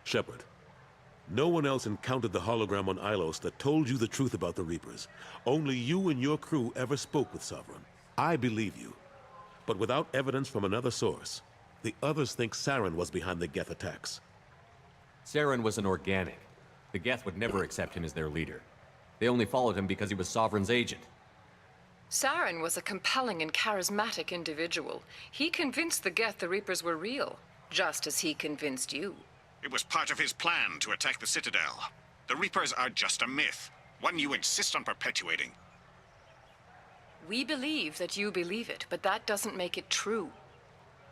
Shepard, no one else encountered the hologram on Ilos that told you the truth about the Reapers. Only you and your crew ever spoke with Sovereign. I believe you. But without evidence from another source, the others think Saren was behind the Geth attacks. Saren was an organic. The Geth would never accept him as their leader. They only followed him because he was Sovereign's agent. Saren was a compelling and charismatic individual. He convinced the Geth the Reapers were real, just as he convinced you. It was part of his plan to attack the Citadel. The Reapers are just a myth, one you insist on perpetuating. We believe that you believe it, but that doesn't make it true.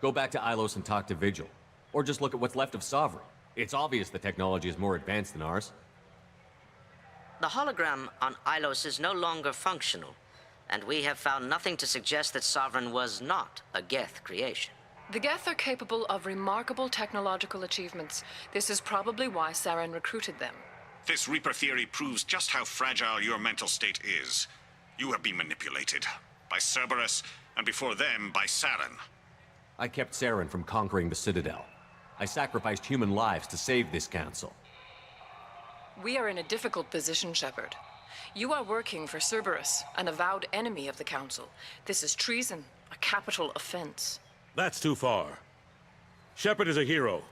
Go back to Ilos and talk to Vigil. Or just look at what's left of Sovereign. It's obvious the technology is more advanced than ours. The hologram on Ilos is no longer functional, and we have found nothing to suggest that Sovereign was not a Geth creation. The Geth are capable of remarkable technological achievements. This is probably why Saren recruited them. This Reaper theory proves just how fragile your mental state is. You have been manipulated by Cerberus, and before them, by Saren. I kept Saren from conquering the Citadel. I sacrificed human lives to save this council. We are in a difficult position, Shepard. You are working for Cerberus, an avowed enemy of the Council. This is treason, a capital offense. That's too far. Shepard is a hero.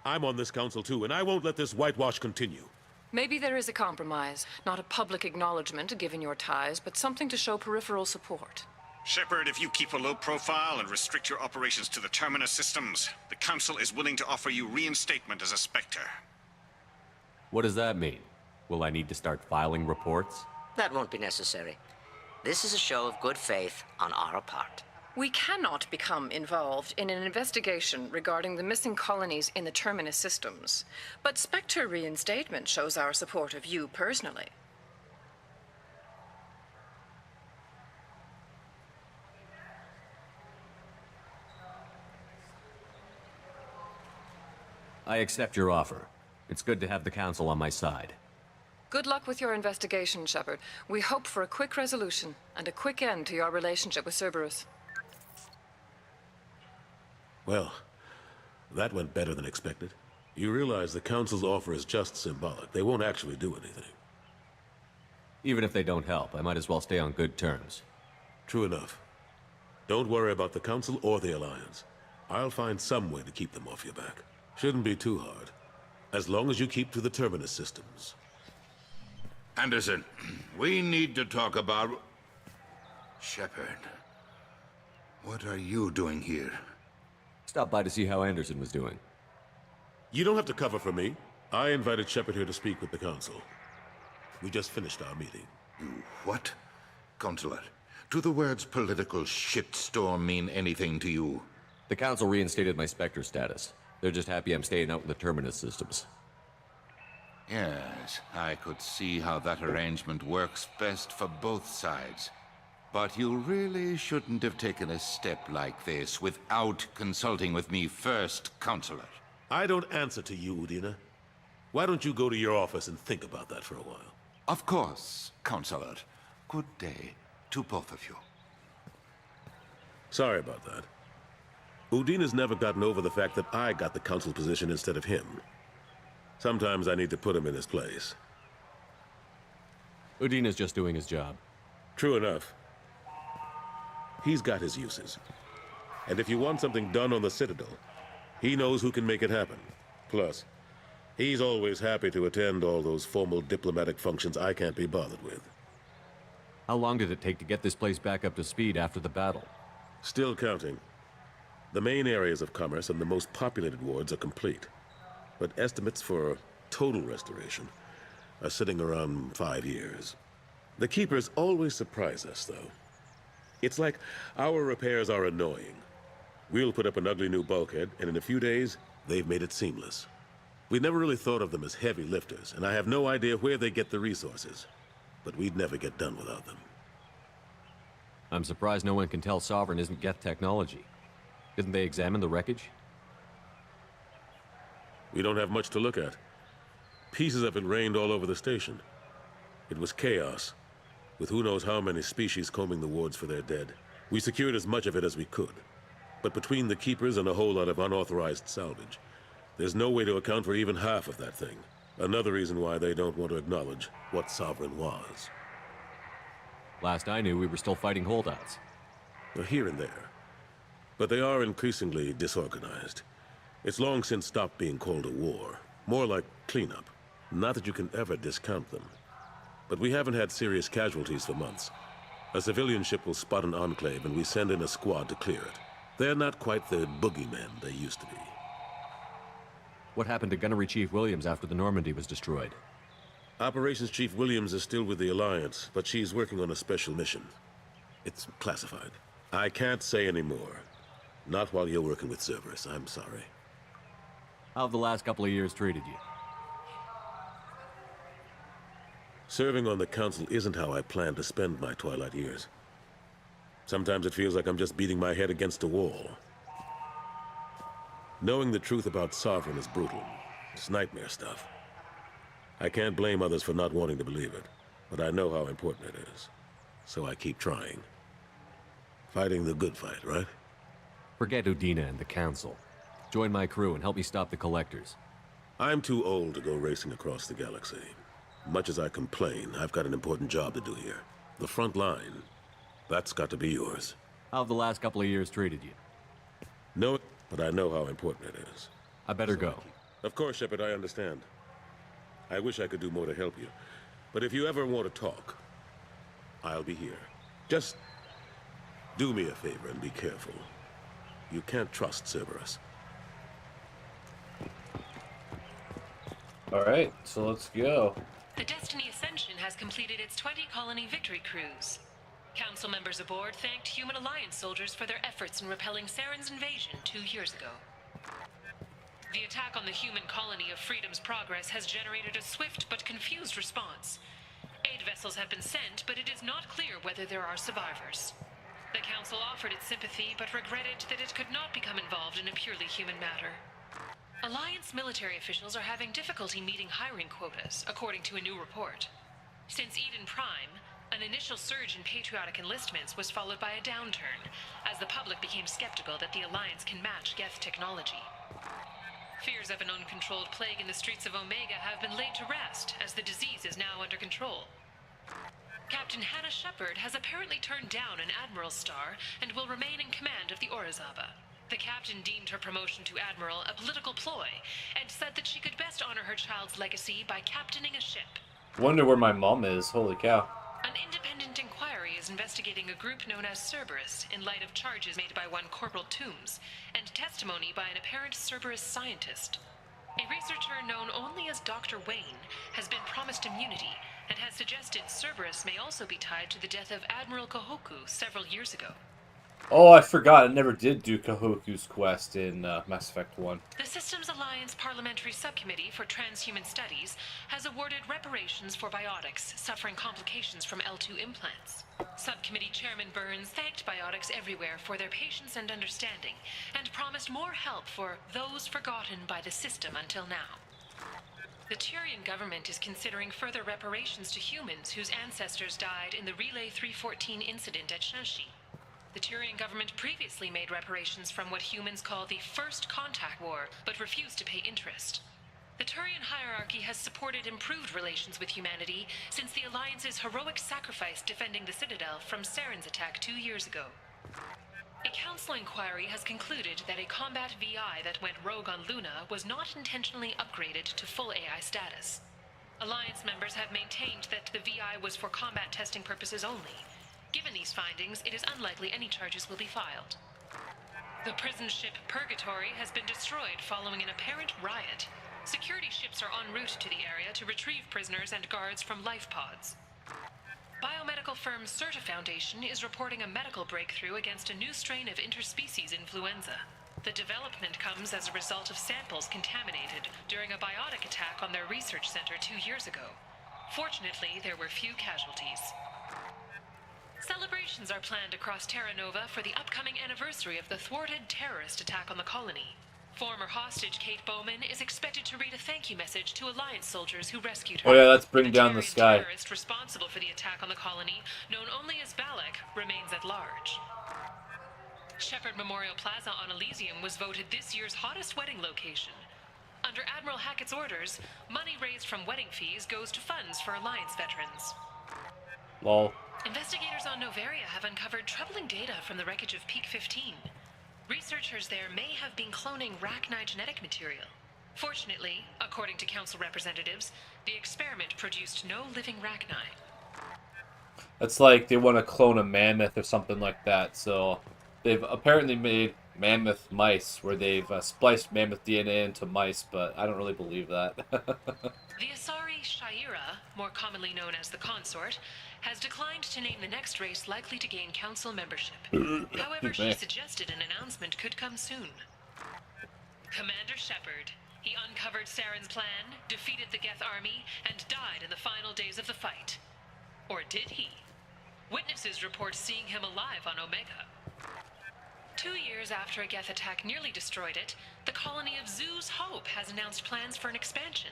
I'm on this council too, and I won't let this whitewash continue. Maybe there is a compromise. Not a public acknowledgement given your ties, but something to show peripheral support. Shepard, if you keep a low profile and restrict your operations to the Terminus systems, the Council is willing to offer you reinstatement as a Spectre. What does that mean? Will I need to start filing reports? That won't be necessary. This is a show of good faith on our part. We cannot become involved in an investigation regarding the missing colonies in the Terminus systems, but Spectre reinstatement shows our support of you personally. I accept your offer. It's good to have the Council on my side. Good luck with your investigation, Shepard. We hope for a quick resolution and a quick end to your relationship with Cerberus. Well, that went better than expected. You realize the Council's offer is just symbolic. They won't actually do anything. Even if they don't help, I might as well stay on good terms. True enough. Don't worry about the Council or the Alliance. I'll find some way to keep them off your back. Shouldn't be too hard. As long as you keep to the Terminus systems. Anderson, we need to talk about... Shepard. What are you doing here? Stopped by to see how Anderson was doing. You don't have to cover for me. I invited Shepard here to speak with the Council. We just finished our meeting. You what? Counselor, do the words political shitstorm mean anything to you? The Council reinstated my Spectre status. They're just happy I'm staying out in the Terminus systems. Yes, I could see how that arrangement works best for both sides. But you really shouldn't have taken a step like this without consulting with me first, Counselor. I don't answer to you, Udina. Why don't you go to your office and think about that for a while? Of course, Counselor. Good day to both of you. Sorry about that. Udina's never gotten over the fact that I got the Council position instead of him. Sometimes I need to put him in his place. Udina's just doing his job. True enough. He's got his uses. And if you want something done on the Citadel, he knows who can make it happen. Plus, he's always happy to attend all those formal diplomatic functions I can't be bothered with. How long did it take to get this place back up to speed after the battle? Still counting. The main areas of commerce and the most populated wards are complete. But estimates for total restoration are sitting around 5 years. The Keepers always surprise us, though. It's like our repairs are annoying. We'll put up an ugly new bulkhead, and in a few days, they've made it seamless. We never really thought of them as heavy lifters, and I have no idea where they get the resources. But we'd never get done without them. I'm surprised no one can tell Sovereign isn't Geth technology. Didn't they examine the wreckage? We don't have much to look at. Pieces of it rained all over the station. It was chaos, with who knows how many species combing the wards for their dead. We secured as much of it as we could. But between the Keepers and a whole lot of unauthorized salvage, there's no way to account for even half of that thing. Another reason why they don't want to acknowledge what Sovereign was. Last I knew, we were still fighting holdouts. Here and there. But they are increasingly disorganized. It's long since stopped being called a war. More like cleanup. Not that you can ever discount them. But we haven't had serious casualties for months. A civilian ship will spot an enclave and we send in a squad to clear it. They're not quite the boogeymen they used to be. What happened to Gunnery Chief Williams after the Normandy was destroyed? Operations Chief Williams is still with the Alliance, but she's working on a special mission. It's classified. I can't say any more. Not while you're working with Cerberus, I'm sorry. How have the last couple of years treated you? Serving on the Council isn't how I plan to spend my twilight years. Sometimes it feels like I'm just beating my head against a wall. Knowing the truth about Sovereign is brutal. It's nightmare stuff. I can't blame others for not wanting to believe it, but I know how important it is. So I keep trying. Fighting the good fight, right? Forget Udina and the Council. Join my crew and help me stop the Collectors. I'm too old to go racing across the galaxy. Much as I complain, I've got an important job to do here. The front line. That's got to be yours. How have the last couple of years treated you? No, but I know how important it is. I better go. Of course, Shepard, I understand. I wish I could do more to help you. But if you ever want to talk, I'll be here. Just do me a favor and be careful. You can't trust Cerberus. Alright, so let's go. The Destiny Ascension has completed its 20-colony victory cruise. Council members aboard thanked Human Alliance soldiers for their efforts in repelling Saren's invasion 2 years ago. The attack on the human colony of Freedom's Progress has generated a swift but confused response. Aid vessels have been sent, but it is not clear whether there are survivors. The Council offered its sympathy, but regretted that it could not become involved in a purely human matter. Alliance military officials are having difficulty meeting hiring quotas, according to a new report. Since Eden Prime, an initial surge in patriotic enlistments was followed by a downturn, as the public became skeptical that the Alliance can match Geth technology. Fears of an uncontrolled plague in the streets of Omega have been laid to rest, as the disease is now under control. Captain Hannah Shepard has apparently turned down an Admiral's star and will remain in command of the Orizaba. The captain deemed her promotion to Admiral a political ploy, and said that she could best honor her child's legacy by captaining a ship. Wonder where my mom is, holy cow. An independent inquiry is investigating a group known as Cerberus in light of charges made by one Corporal Toombs, and testimony by an apparent Cerberus scientist. A researcher known only as Dr. Wayne has been promised immunity, and has suggested Cerberus may also be tied to the death of Admiral Kahoku several years ago. Oh, I forgot. I never did do Kahoku's quest in Mass Effect 1. The Systems Alliance Parliamentary Subcommittee for Transhuman Studies has awarded reparations for biotics suffering complications from L2 implants. Subcommittee Chairman Burns thanked biotics everywhere for their patience and understanding, and promised more help for those forgotten by the system until now. The Turian government is considering further reparations to humans whose ancestors died in the Relay 314 incident at Shanxi. The Turian government previously made reparations from what humans call the First Contact War, but refused to pay interest. The Turian hierarchy has supported improved relations with humanity since the Alliance's heroic sacrifice defending the Citadel from Saren's attack 2 years ago. A council inquiry has concluded that a combat VI that went rogue on Luna was not intentionally upgraded to full AI status. Alliance members have maintained that the VI was for combat testing purposes only. Given these findings, it is unlikely any charges will be filed. The prison ship Purgatory has been destroyed following an apparent riot. Security ships are en route to the area to retrieve prisoners and guards from life pods. Biomedical firm Certa Foundation is reporting a medical breakthrough against a new strain of interspecies influenza. The development comes as a result of samples contaminated during a biotic attack on their research center 2 years ago. Fortunately, there were few casualties. Celebrations are planned across Terra Nova for the upcoming anniversary of the thwarted terrorist attack on the colony. Former hostage Kate Bowman is expected to read a thank you message to Alliance soldiers who rescued her. Oh yeah, let's bring down the sky. The terrorist responsible for the attack on the colony, known only as Balak, remains at large. Shepard Memorial Plaza on Elysium was voted this year's hottest wedding location. Under Admiral Hackett's orders, money raised from wedding fees goes to funds for Alliance veterans. Lol. Investigators on Novaria have uncovered troubling data from the wreckage of Peak 15. Researchers there may have been cloning Rachni genetic material. Fortunately, according to Council representatives, the experiment produced no living Rachni. It's like they want to clone a mammoth or something like that, so they've apparently made mammoth mice where they've spliced mammoth DNA into mice, but I don't really believe that. The Asari Shaira, more commonly known as the Consort, has declined to name the next race likely to gain council membership. However, she suggested an announcement could come soon. Commander Shepard. He uncovered Saren's plan, defeated the Geth army, and died in the final days of the fight. Or did he? Witnesses report seeing him alive on Omega. 2 years after a Geth attack nearly destroyed it, the colony of Zoo's Hope has announced plans for an expansion.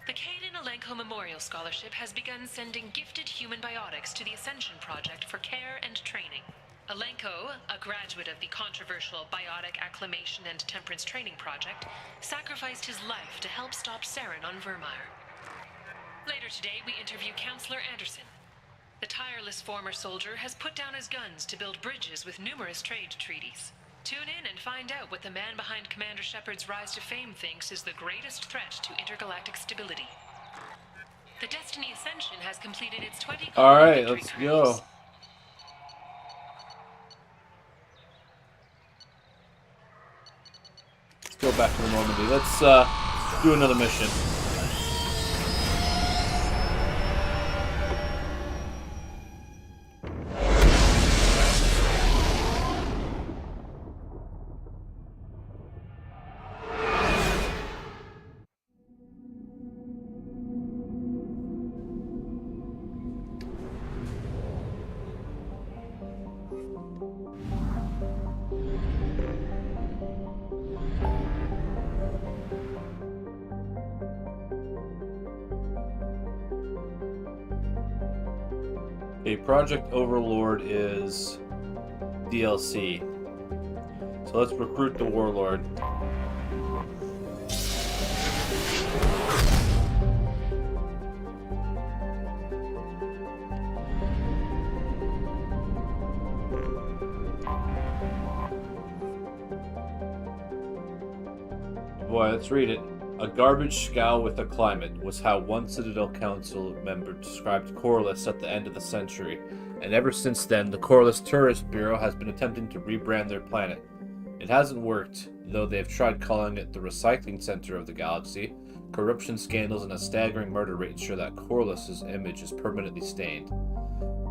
The Kaiden Alenko Memorial Scholarship has begun sending gifted human biotics to the Ascension Project for care and training. Alenko, a graduate of the controversial Biotic Acclimation and Temperance Training Project, sacrificed his life to help stop Saren on Vermeer. Later today, we interview Counselor Anderson. The tireless former soldier has put down his guns to build bridges with numerous trade treaties. Tune in and find out what the man behind Commander Shepard's rise to fame thinks is the greatest threat to intergalactic stability. The Destiny Ascension has completed its 20 colony Alright, victory let's cruise. go. Let's go back to the Normandy. Let's do another mission. A Project Overlord is DLC. So let's recruit the Warlord. Boy, let's read it. A garbage scow with a climate was how one Citadel Council member described Corliss at the end of the century, and ever since then the Corliss Tourist Bureau has been attempting to rebrand their planet. It hasn't worked, though they've tried calling it the recycling center of the galaxy. Corruption scandals and a staggering murder rate ensure that Corliss's image is permanently stained.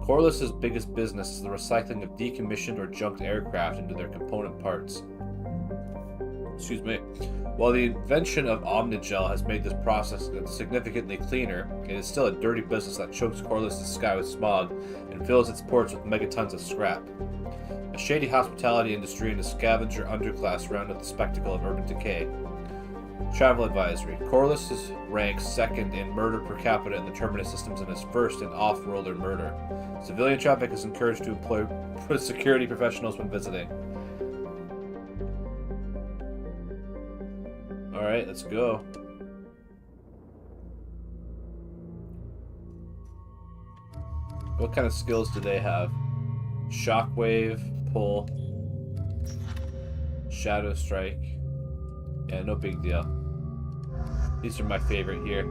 Corliss's biggest business is the recycling of decommissioned or junked aircraft into their component parts. Excuse me. While the invention of Omnigel has made this process significantly cleaner, it is still a dirty business that chokes Corliss's sky with smog and fills its ports with megatons of scrap. A shady hospitality industry and a scavenger underclass round out the spectacle of urban decay. Travel advisory. Corliss ranks second in murder per capita in the Terminus systems and is first in off-worlder murder. Civilian traffic is encouraged to employ security professionals when visiting. Alright, let's go. What kind of skills do they have? Shockwave, pull, shadow strike. Yeah, no big deal. These are my favorite here.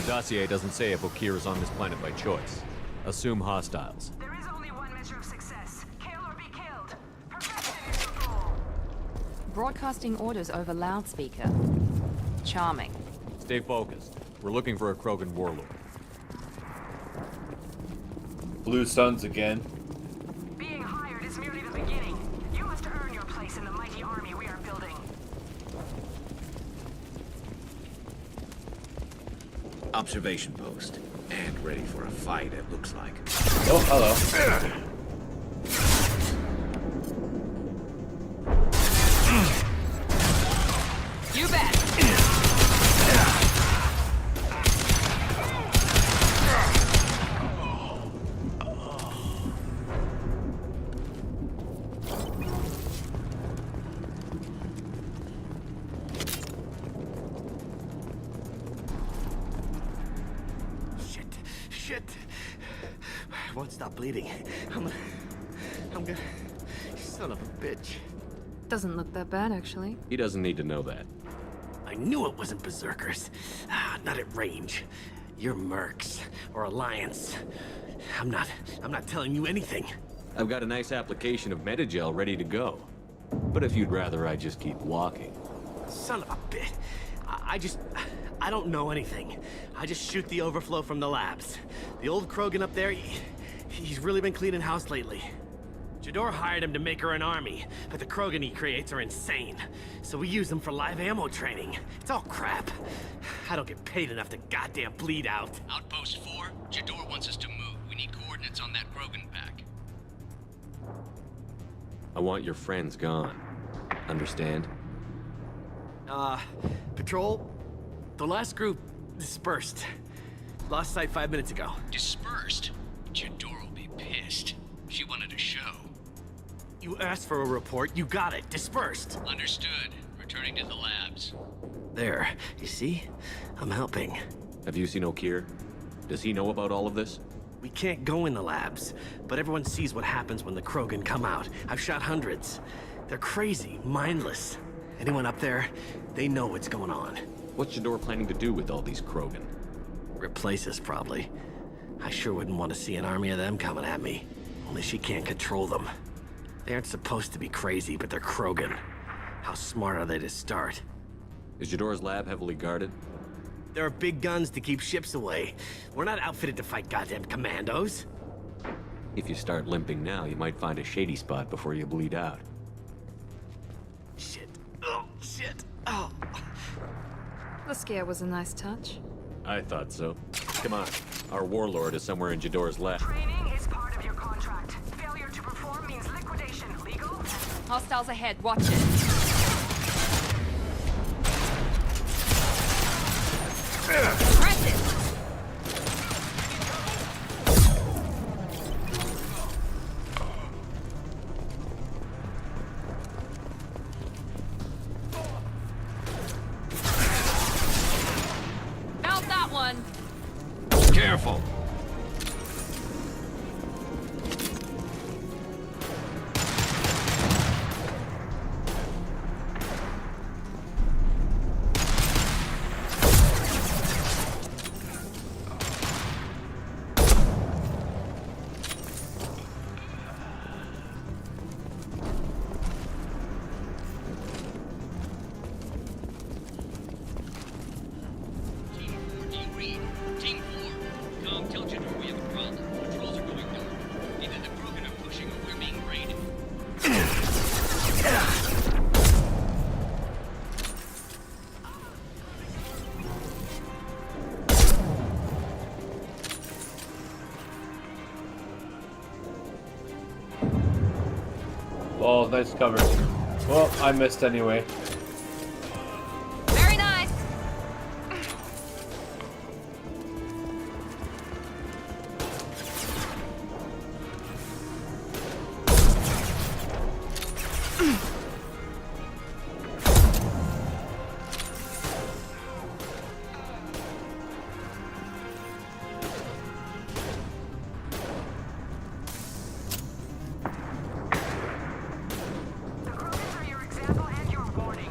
dossier doesn't say if Okir is on this planet by choice. Assume hostiles. There is only one measure of success. Kill or be killed. Perfection is your goal. Broadcasting orders over loudspeaker. Charming. Stay focused. We're looking for a Krogan warlord. Blue suns again. Being hired is merely the beginning. You must earn your place in the mighty army we are building. Observation post. And ready for a fight, it looks like. Oh, hello. You bet. Shit. I won't stop bleeding. I'm gonna... Son of a bitch. Doesn't look that bad, actually. He doesn't need to know that. I knew it wasn't Berserkers. Not at range. You're Mercs. Or Alliance. I'm not telling you anything. I've got a nice application of Metagel ready to go. But if you'd rather I just keep walking. Son of a bitch. I don't know anything. I just shoot the overflow from the labs. The old Krogan up there, he's really been cleaning house lately. Jador hired him to make her an army, but the Krogan he creates are insane. So we use them for live ammo training. It's all crap. I don't get paid enough to goddamn bleed out. Outpost 4, Jador wants us to move. We need coordinates on that Krogan pack. I want your friends gone. Understand? Patrol, the last group dispersed. Lost sight 5 minutes ago. Dispersed? Jador will be pissed. She wanted a show. You asked for a report, you got it. Dispersed. Understood. Returning to the labs. There, you see? I'm helping. Have you seen Okir? Does he know about all of this? We can't go in the labs, but everyone sees what happens when the Krogan come out. I've shot hundreds. They're crazy, mindless. Anyone up there, they know what's going on. What's Jador planning to do with all these Krogan? Replace us, probably. I sure wouldn't want to see an army of them coming at me. Only she can't control them. They aren't supposed to be crazy, but they're Krogan. How smart are they to start? Is Jador's lab heavily guarded? There are big guns to keep ships away. We're not outfitted to fight goddamn commandos. If you start limping now, you might find a shady spot before you bleed out. Shit. Oh, shit. Oh. The scare was a nice touch. I thought so. Come on. Our warlord is somewhere in Jador's lab. Training is part of your contract. Failure to perform means liquidation. Legal? Hostiles ahead. Watch it. Press it! Found that one. Careful! Oh, nice cover. Well, I missed anyway. Very nice. The Krogans are your example and your warning.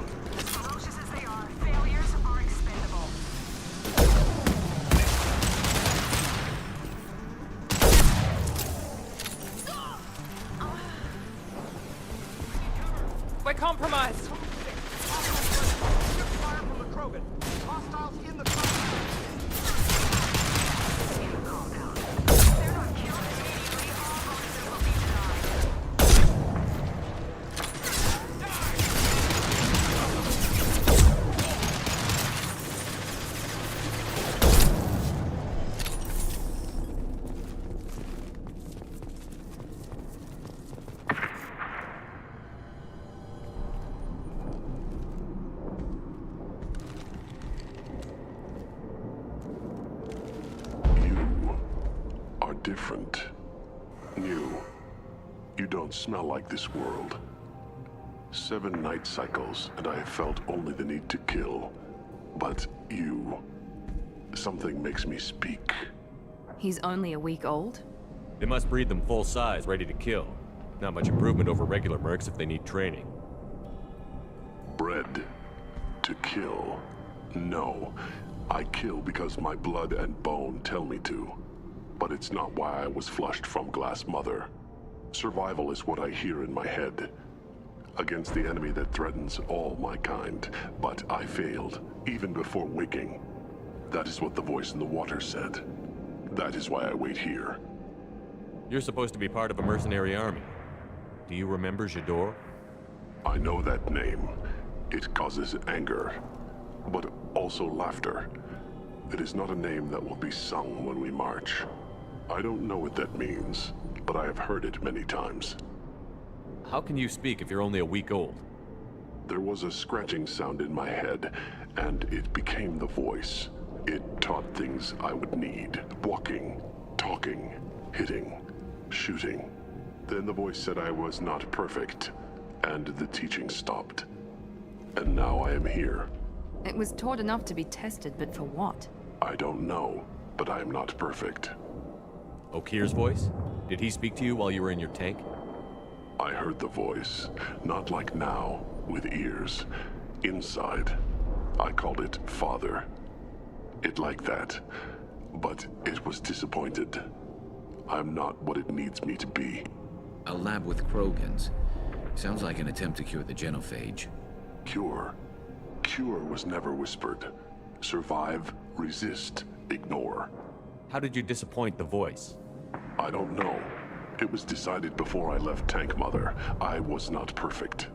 different. New. You don't smell like this world. 7 night cycles, and I have felt only the need to kill. But you... something makes me speak. He's only a week old? They must breed them full size, ready to kill. Not much improvement over regular mercs if they need training. Bred to kill. No. I kill because my blood and bone tell me to. But it's not why I was flushed from Glass Mother. Survival is what I hear in my head. Against the enemy that threatens all my kind. But I failed, even before waking. That is what the voice in the water said. That is why I wait here. You're supposed to be part of a mercenary army. Do you remember J'ador? I know that name. It causes anger, but also laughter. It is not a name that will be sung when we march. I don't know what that means, but I have heard it many times. How can you speak if you're only a week old? There was a scratching sound in my head, and it became the voice. It taught things I would need. Walking, talking, hitting, shooting. Then the voice said I was not perfect, and the teaching stopped. And now I am here. It was taught enough to be tested, but for what? I don't know, but I am not perfect. Okir's voice? Did he speak to you while you were in your tank? I heard the voice, not like now, with ears. Inside. I called it Father. It like that, but it was disappointed. I'm not what it needs me to be. A lab with Krogans. Sounds like an attempt to cure the genophage. Cure? Cure was never whispered. Survive, resist, ignore. How did you disappoint the voice? I don't know. It was decided before I left Tank Mother. I was not perfect.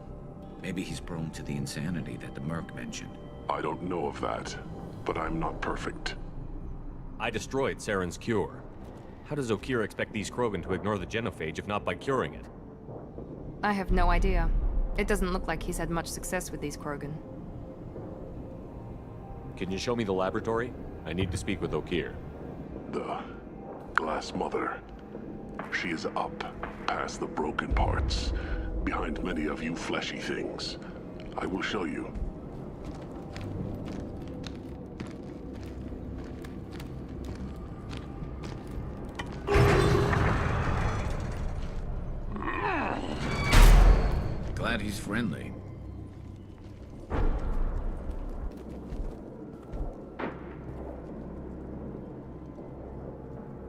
Maybe he's prone to the insanity that the Merc mentioned. I don't know of that, but I'm not perfect. I destroyed Saren's cure. How does Okir expect these Krogan to ignore the genophage if not by curing it? I have no idea. It doesn't look like he's had much success with these Krogan. Can you show me the laboratory? I need to speak with Okir. The Glass Mother. She is up, past the broken parts, behind many of you fleshy things. I will show you. Glad he's friendly.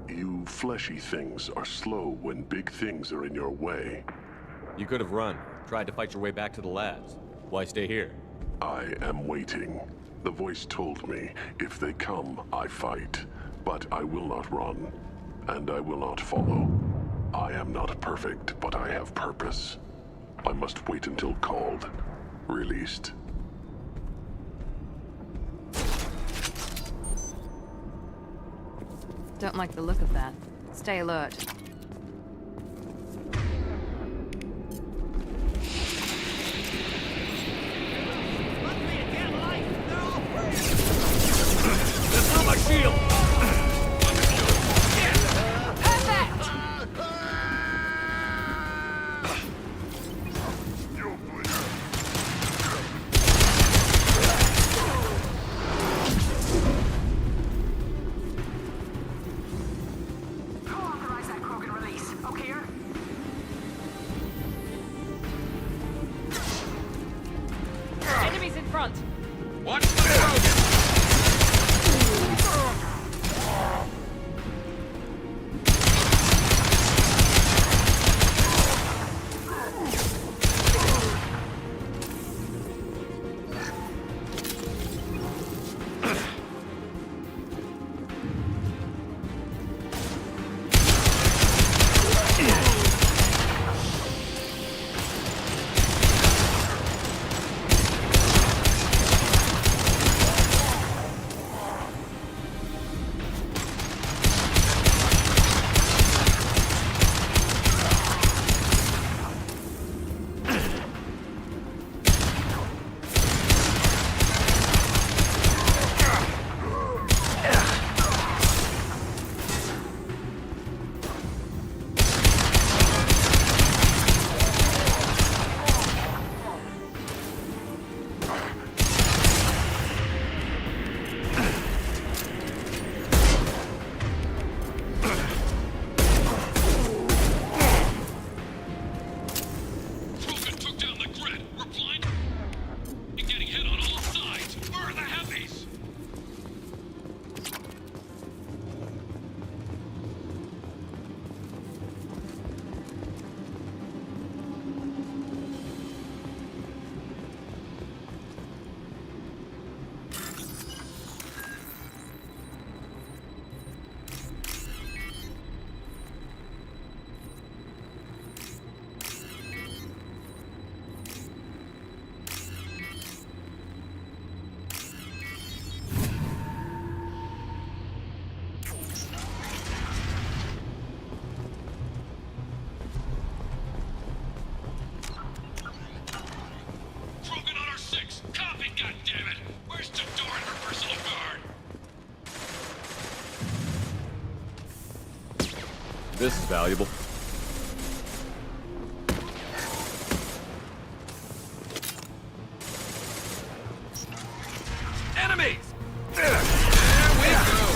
You fleshy things are slow when big things are in your way. You could have run, tried to fight your way back to the labs. Why stay here? I am waiting. The voice told me, if they come, I fight. But I will not run, and I will not follow. I am not perfect, but I have purpose. I must wait until called, released. Don't like the look of that. Stay alert. That's not my shield! This is valuable. Enemies! There we go!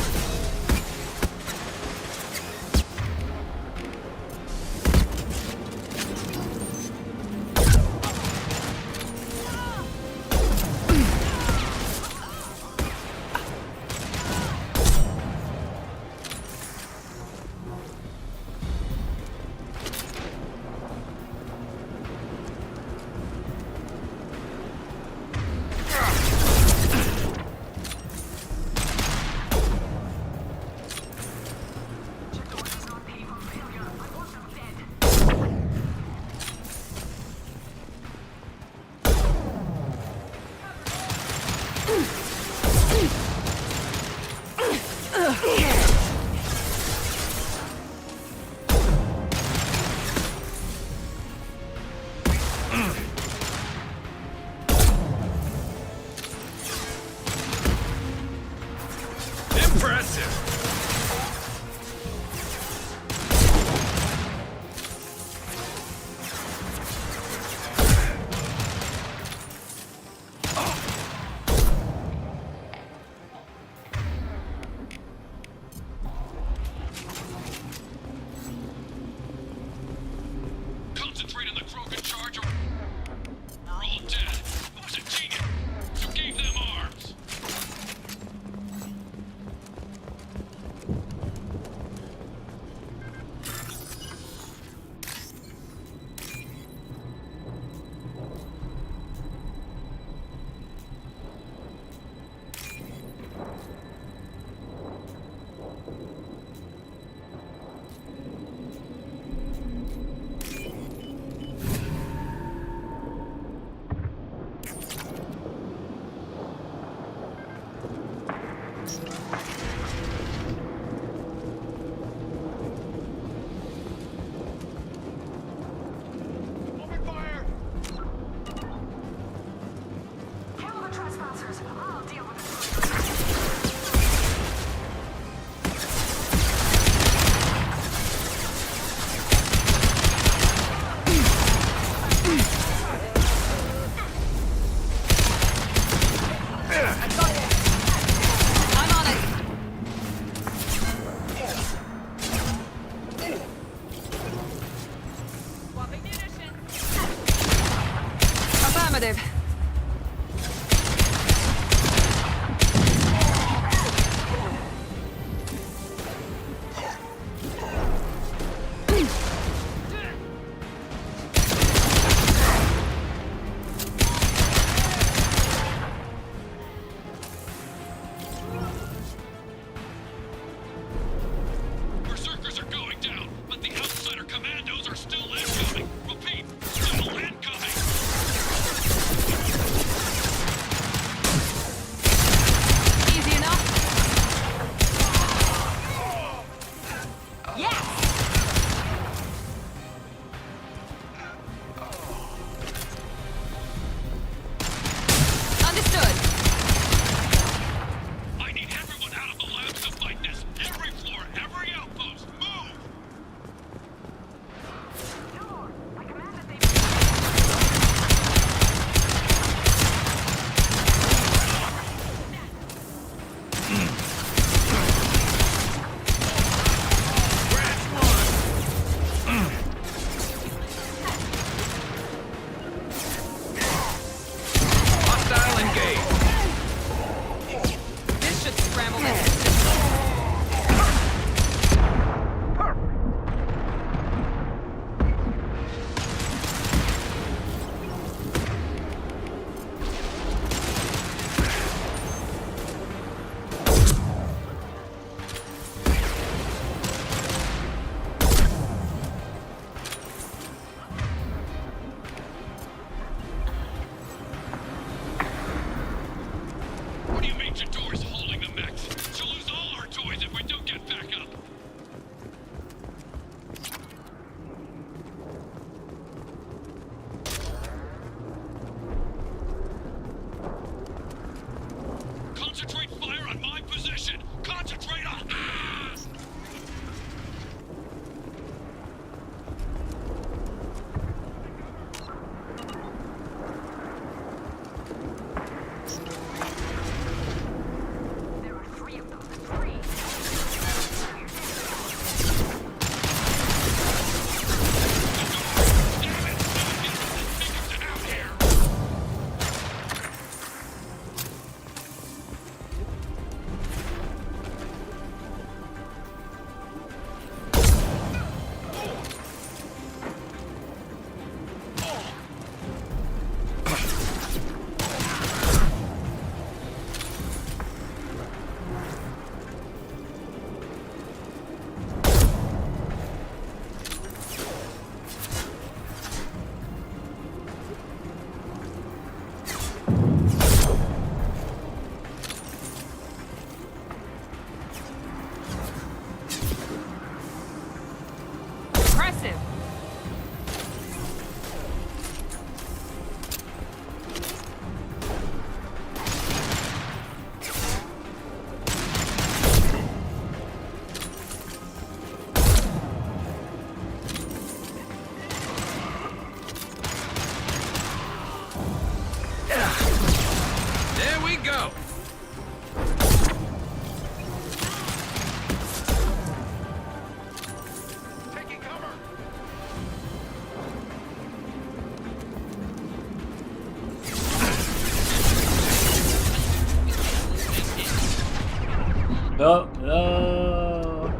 No, no.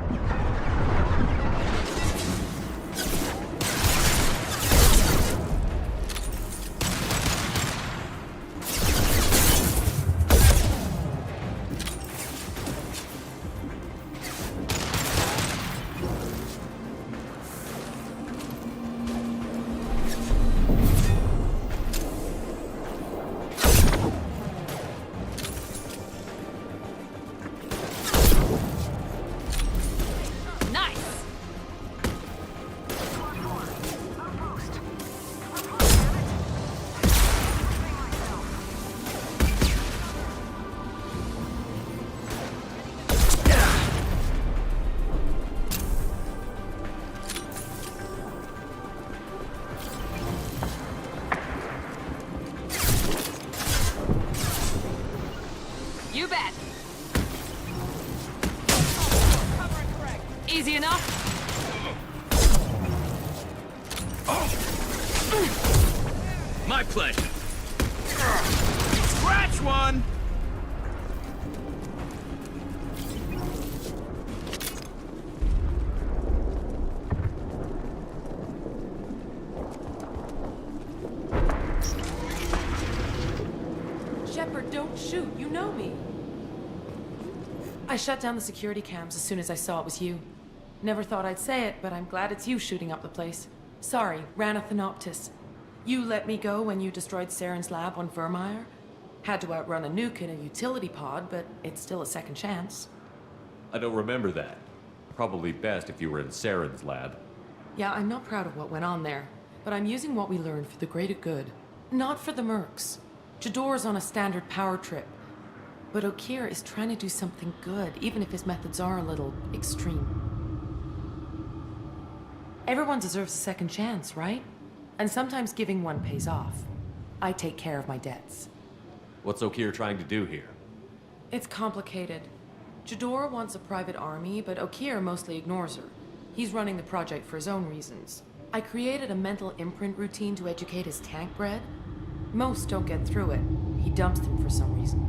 You bet. Easy enough? My pleasure. Scratch one! Shepard, don't shoot. You know me. I shut down the security cams as soon as I saw it was you. Never thought I'd say it, but I'm glad it's you shooting up the place. Sorry, ran a Thanoptis. You let me go when you destroyed Saren's lab on Vermeer. Had to outrun a nuke in a utility pod, but it's still a second chance. I don't remember that. Probably best if you were in Saren's lab. Yeah, I'm not proud of what went on there, but I'm using what we learned for the greater good. Not for the mercs. Jador's on a standard power trip. But Okeer is trying to do something good, even if his methods are a little extreme. Everyone deserves a second chance, right? And sometimes giving one pays off. I take care of my debts. What's Okeer trying to do here? It's complicated. Jador wants a private army, but Okeer mostly ignores her. He's running the project for his own reasons. I created a mental imprint routine to educate his tank bred. Most don't get through it. He dumps them for some reason.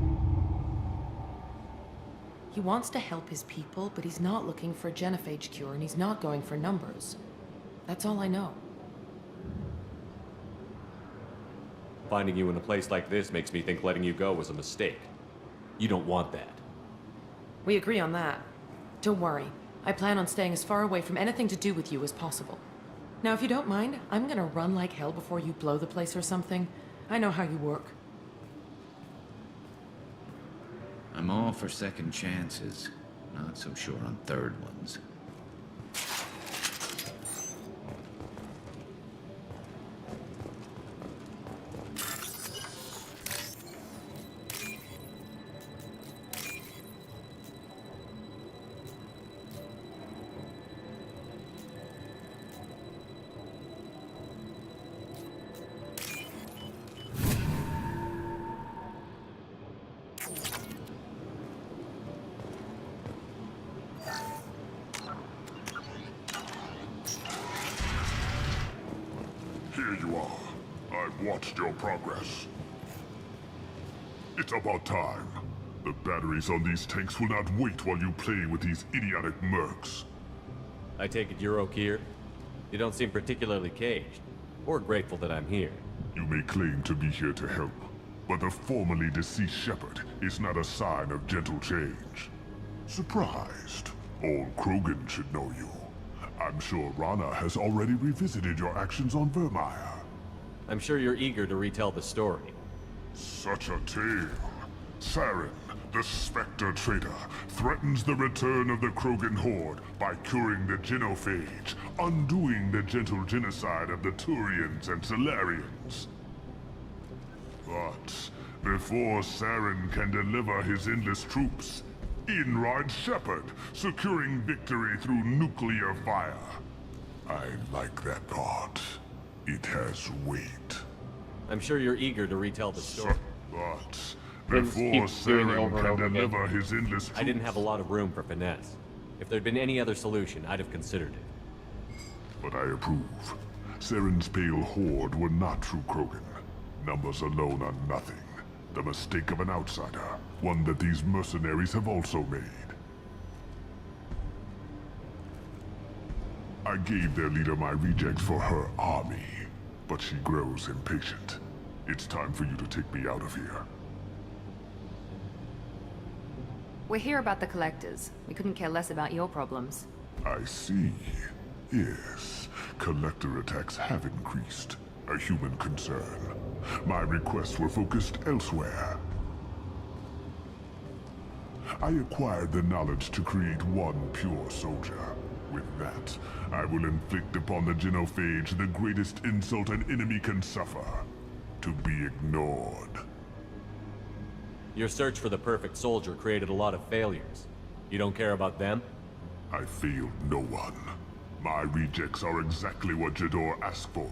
He wants to help his people, but he's not looking for a genophage cure, and he's not going for numbers. That's all I know. Finding you in a place like this makes me think letting you go was a mistake. You don't want that. We agree on that. Don't worry. I plan on staying as far away from anything to do with you as possible. Now, if you don't mind, I'm gonna run like hell before you blow the place or something. I know how you work. I'm all for second chances. Not so sure on third ones. Here you are. I've watched your progress. It's about time. The batteries on these tanks will not wait while you play with these idiotic mercs. I take it you're Okeer? You don't seem particularly caged, or grateful that I'm here. You may claim to be here to help, but the formerly deceased Shepard is not a sign of gentle change. Surprised? Old Krogan should know you. I'm sure Rana has already revisited your actions on Vermeer. I'm sure you're eager to retell the story. Such a tale. Saren, the Spectre traitor, threatens the return of the Krogan horde by curing the genophage, undoing the gentle genocide of the Turians and Solarians. But before Saren can deliver his endless troops, in rides Shepard, securing victory through nuclear fire. I like that thought. It has weight. I'm sure you're eager to retell the story. But before Saren can deliver his endless troops... I didn't have a lot of room for finesse. If there'd been any other solution, I'd have considered it. But I approve. Saren's pale horde were not true Krogan. Numbers alone are nothing. The mistake of an outsider. One that these mercenaries have also made. I gave their leader my rejects for her army, but she grows impatient. It's time for you to take me out of here. We're here about the collectors. We couldn't care less about your problems. I see. Yes, collector attacks have increased. A human concern. My requests were focused elsewhere. I acquired the knowledge to create one pure soldier. With that, I will inflict upon the genophage the greatest insult an enemy can suffer. To be ignored. Your search for the perfect soldier created a lot of failures. You don't care about them? I failed no one. My rejects are exactly what Jador asked for.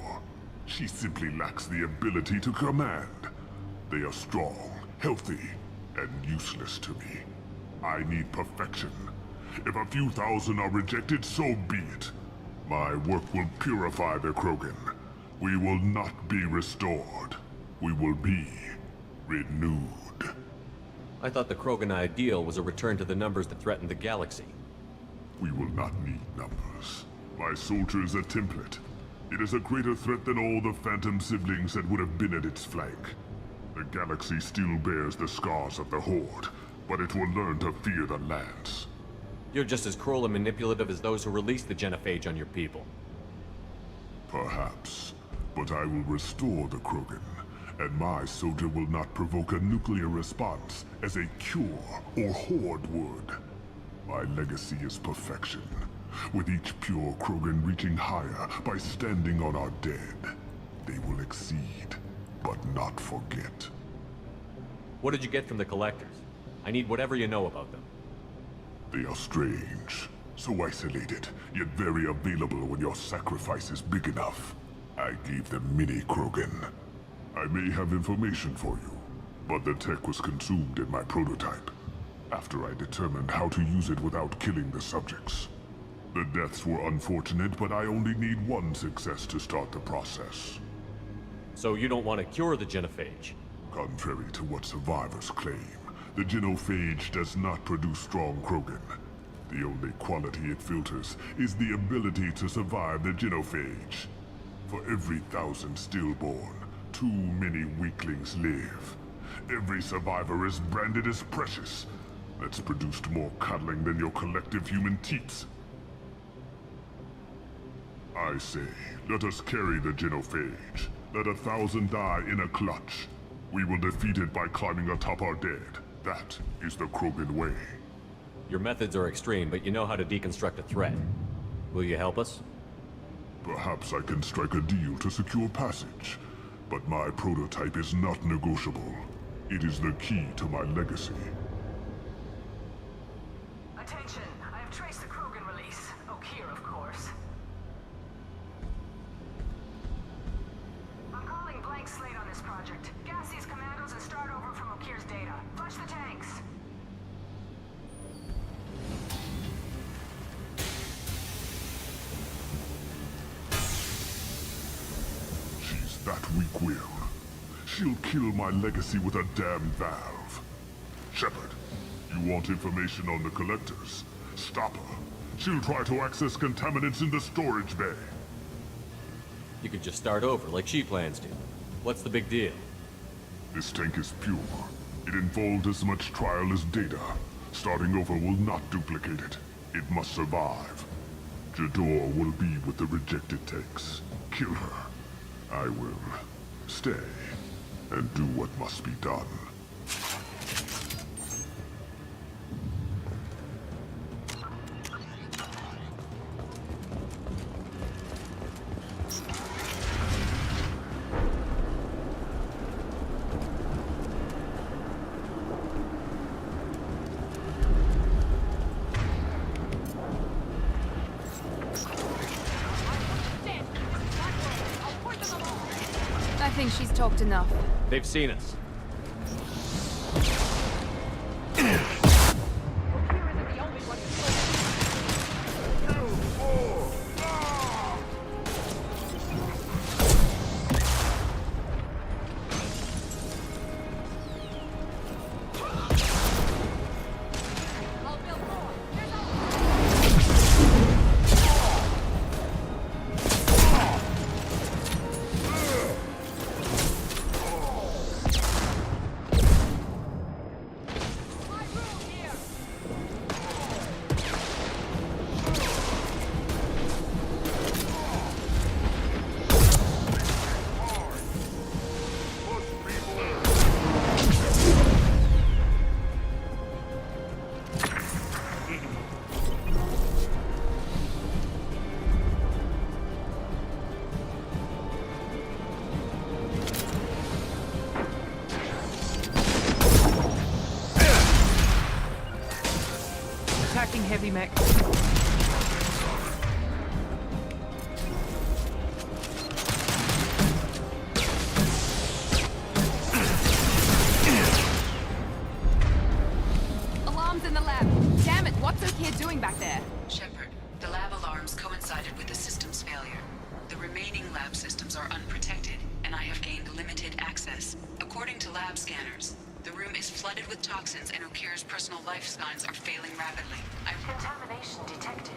She simply lacks the ability to command. They are strong, healthy, and useless to me. I need perfection. If a few thousand are rejected, so be it. My work will purify the Krogan. We will not be restored. We will be renewed. I thought the Krogan ideal was a return to the numbers that threatened the galaxy. We will not need numbers. My soldier is a template. It is a greater threat than all the Phantom siblings that would have been at its flank. The galaxy still bears the scars of the Horde, but it will learn to fear the Lance. You're just as cruel and manipulative as those who released the genophage on your people. Perhaps, but I will restore the Krogan, and my soldier will not provoke a nuclear response as a cure or Horde would. My legacy is perfection, with each pure Krogan reaching higher by standing on our dead. They will exceed, but not forget. What did you get from the collectors? I need whatever you know about them. They are strange, so isolated, yet very available when your sacrifice is big enough. I gave them mini Krogan. I may have information for you, but the tech was consumed in my prototype, after I determined how to use it without killing the subjects. The deaths were unfortunate, but I only need one success to start the process. So you don't want to cure the genophage? Contrary to what survivors claim, the genophage does not produce strong Krogan. The only quality it filters is the ability to survive the genophage. For every 1,000 stillborn, too many weaklings live. Every survivor is branded as precious. That's produced more cuddling than your collective human teats. I say, let us carry the genophage. Let 1,000 die in a clutch. We will defeat it by climbing atop our dead. That is the Krogan way. Your methods are extreme, but you know how to deconstruct a threat. Will you help us? Perhaps I can strike a deal to secure passage. But my prototype is not negotiable. It is the key to my legacy. Attention, I have traced the Krogan release. Okeer, of course. I'm calling blank slate on this project. Gas these commandos and start over from Okeer's data. Flush the tanks. She's that weak-willed. She'll kill my legacy with a damn valve. Shepard, you want information on the collectors? Stop her. She'll try to access contaminants in the storage bay. You could just start over, like she plans to. What's the big deal? This tank is pure. It involved as much trial as data. Starting over will not duplicate it. It must survive. Jador will be with the rejected tanks. Kill her. I will stay and do what must be done. I think she's talked enough. They've seen us. attacking heavy mech. Alarms in the lab. Damn it, what's O'Keefe doing back there? Shepard, the lab alarms coincided with the system's failure. The remaining lab systems are unprotected, and I have gained limited access. According to lab scanners, the room is flooded with toxins and O'Keefe's personal life signs are failing rapidly. Contamination detected.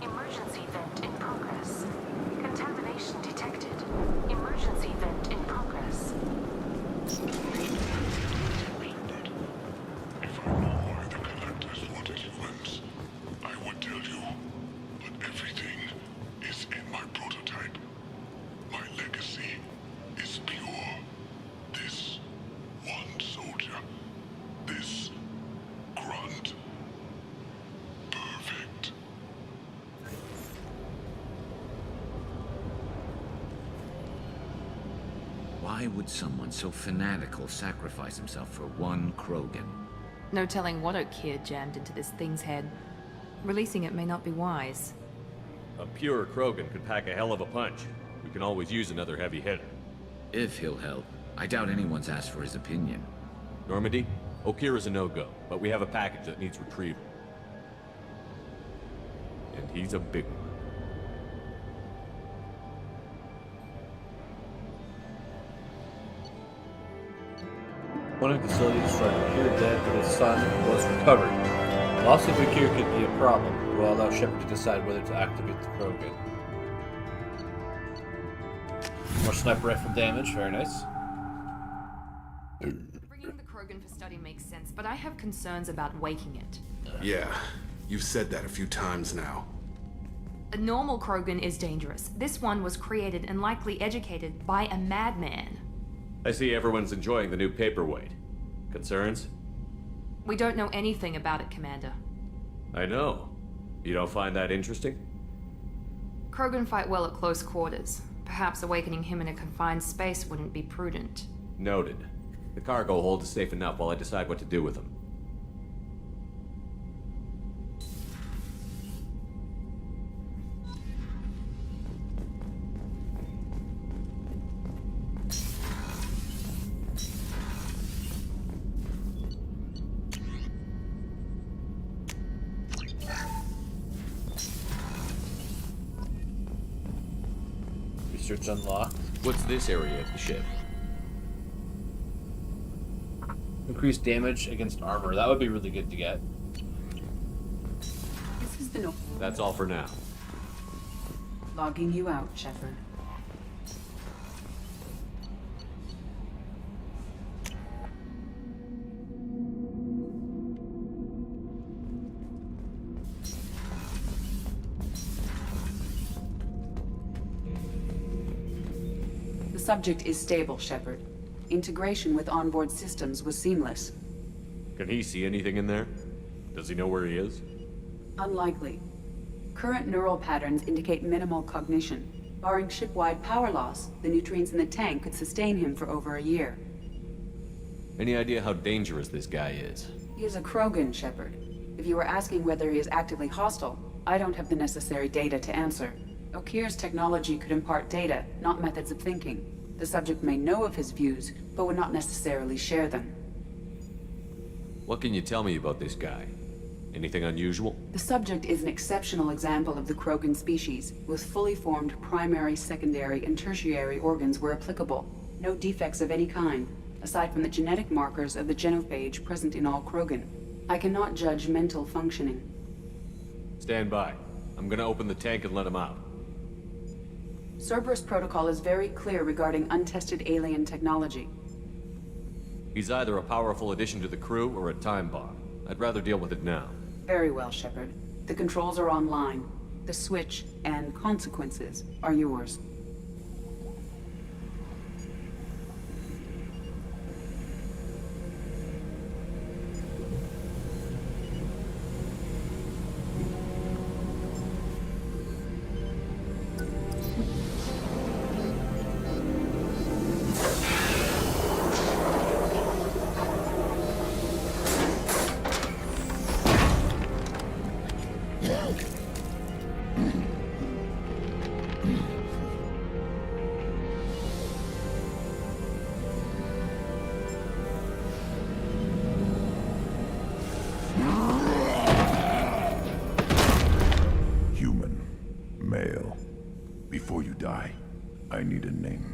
Emergency vent in progress. Contamination detected. Emergency vent in progress. If I know why the Collectors wanted humans, I would tell you. But everything is in my prototype. My legacy is pure. This one soldier. This grunt. Perfect. Why would someone so fanatical sacrifice himself for one Krogan? No telling what O'Keefe jammed into this thing's head. Releasing it may not be wise. A pure Krogan could pack a hell of a punch. We can always use another heavy hitter. If he'll help. I doubt anyone's asked for his opinion. Normandy, O'Keefe is a no-go, but we have a package that needs retrieval. And he's a big one. One facility destroyed Bakir dead, but his son was recovered. Loss of Bakir could be a problem. We'll allow Shepard to decide whether to activate the Paragon. More sniper rifle damage, very nice. Bringing the Krogan for study makes sense, but I have concerns about waking it. Yeah, you've said that a few times now. A normal Krogan is dangerous. This one was created and likely educated by a madman. I see everyone's enjoying the new paperweight. Concerns? We don't know anything about it, Commander. I know. You don't find that interesting? Krogan fight well at close quarters. Perhaps awakening him in a confined space wouldn't be prudent. Noted. The cargo hold is safe enough while I decide what to do with him. Research unlocked. What's this area of the ship? Increased damage against armor. That would be really good to get. This is the no. That's all for now. Logging you out, Shepard. The subject is stable, Shepard. Integration with onboard systems was seamless. Can he see anything in there? Does he know where he is? Unlikely. Current neural patterns indicate minimal cognition. Barring ship-wide power loss, the nutrients in the tank could sustain him for over a year. Any idea how dangerous this guy is? He is a Krogan, Shepard. If you were asking whether he is actively hostile, I don't have the necessary data to answer. O'Keefe's technology could impart data, not methods of thinking. The subject may know of his views, but would not necessarily share them. What can you tell me about this guy? Anything unusual? The subject is an exceptional example of the Krogan species, with fully formed primary, secondary, and tertiary organs where applicable. No defects of any kind, aside from the genetic markers of the genophage present in all Krogan. I cannot judge mental functioning. Stand by. I'm gonna open the tank and let him out. Cerberus protocol is very clear regarding untested alien technology. He's either a powerful addition to the crew or a time bomb. I'd rather deal with it now. Very well, Shepard. The controls are online. The switch and consequences are yours. Human. Male. Before you die, I need a name.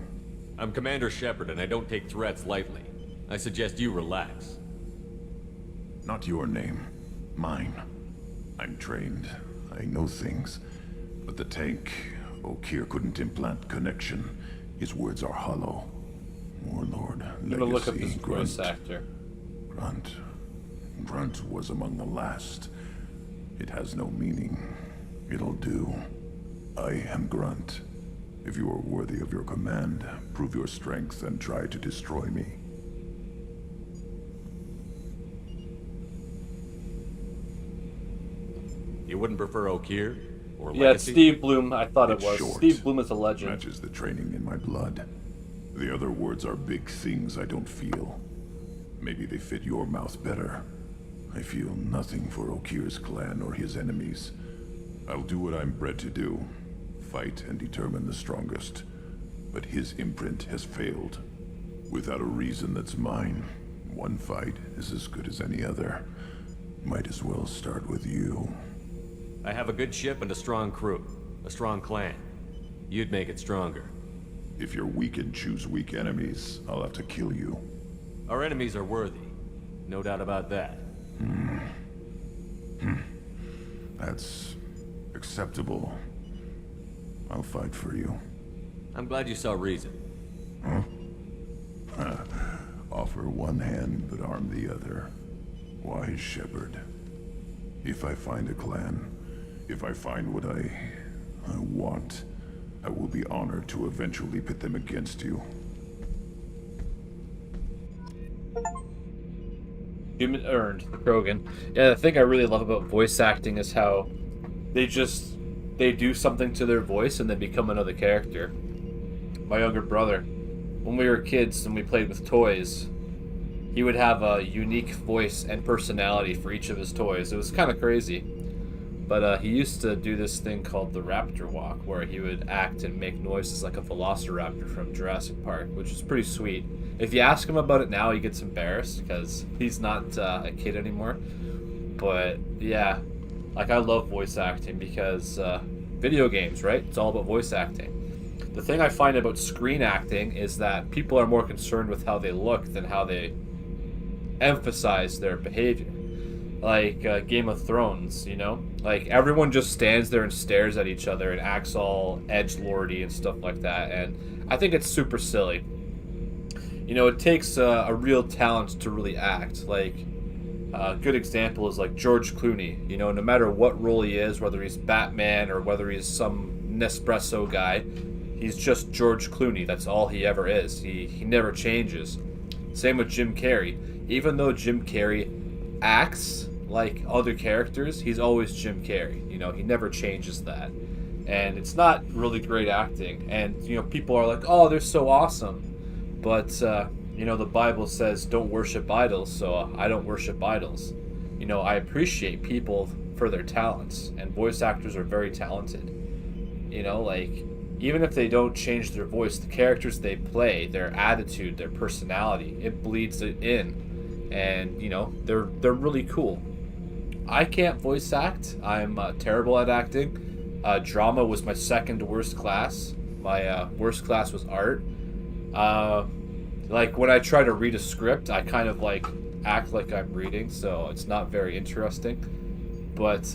I'm Commander Shepard, and I don't take threats lightly. I suggest you relax. Not your name. Mine. I'm trained. I know things. But the tank, Okeer couldn't implant connection. His words are hollow. Warlord, I'm gonna look up this Grunt. voice actor. Grunt was among the last. It has no meaning. It'll do. I am Grunt. If you are worthy of your command, prove your strength and try to destroy me. You wouldn't prefer Okeer? Or Yeah, it's Legacy? Steve Bloom. I thought It's it was. short. Steve Bloom is a legend. Matches the training in my blood. The other words are big things I don't feel. Maybe they fit your mouth better. I feel nothing for Okeer's clan or his enemies. I'll do what I'm bred to do. Fight and determine the strongest. But his imprint has failed. Without a reason that's mine, one fight is as good as any other. Might as well start with you. I have a good ship and a strong crew. A strong clan. You'd make it stronger. If you're weak and choose weak enemies, I'll have to kill you. Our enemies are worthy. No doubt about that. That's acceptable. I'll fight for you. I'm glad you saw reason. Huh? Offer one hand, but arm the other. Wise Shepard. If I find a clan, if I find what I want, I will be honored to eventually pit them against you. Human earned, Krogan. Yeah, the thing I really love about voice acting is how they do something to their voice and they become another character. My younger brother, when we were kids and we played with toys, he would have a unique voice and personality for each of his toys. It was kind of crazy. But he used to do this thing called the Raptor Walk, where he would act and make noises like a velociraptor from Jurassic Park, which is pretty sweet. If you ask him about it now, he gets embarrassed because he's not a kid anymore. But yeah, like I love voice acting because video games, right? It's all about voice acting. The thing I find about screen acting is that people are more concerned with how they look than how they emphasize their behavior. Like Game of Thrones, you know? Like everyone just stands there and stares at each other and acts all edgelordy and stuff like that. And I think it's super silly. You know, it takes a real talent to really act. Like, a good example is like George Clooney. You know, no matter what role he is, whether he's Batman or whether he's some Nespresso guy, he's just George Clooney. That's all he ever is. He never changes. Same with Jim Carrey. Even though Jim Carrey acts like other characters, he's always Jim Carrey. You know, he never changes that. And it's not really great acting. And, you know, people are like, oh, they're so awesome. But, you know, the Bible says don't worship idols, so I don't worship idols. You know, I appreciate people for their talents, and voice actors are very talented. You know, like, even if they don't change their voice, the characters they play, their attitude, their personality, it bleeds it in. And, you know, they're really cool. I can't voice act. I'm terrible at acting. Drama was my second worst class. My worst class was art. Like when I try to read a script, I kind of like act like I'm reading, so it's not very interesting. But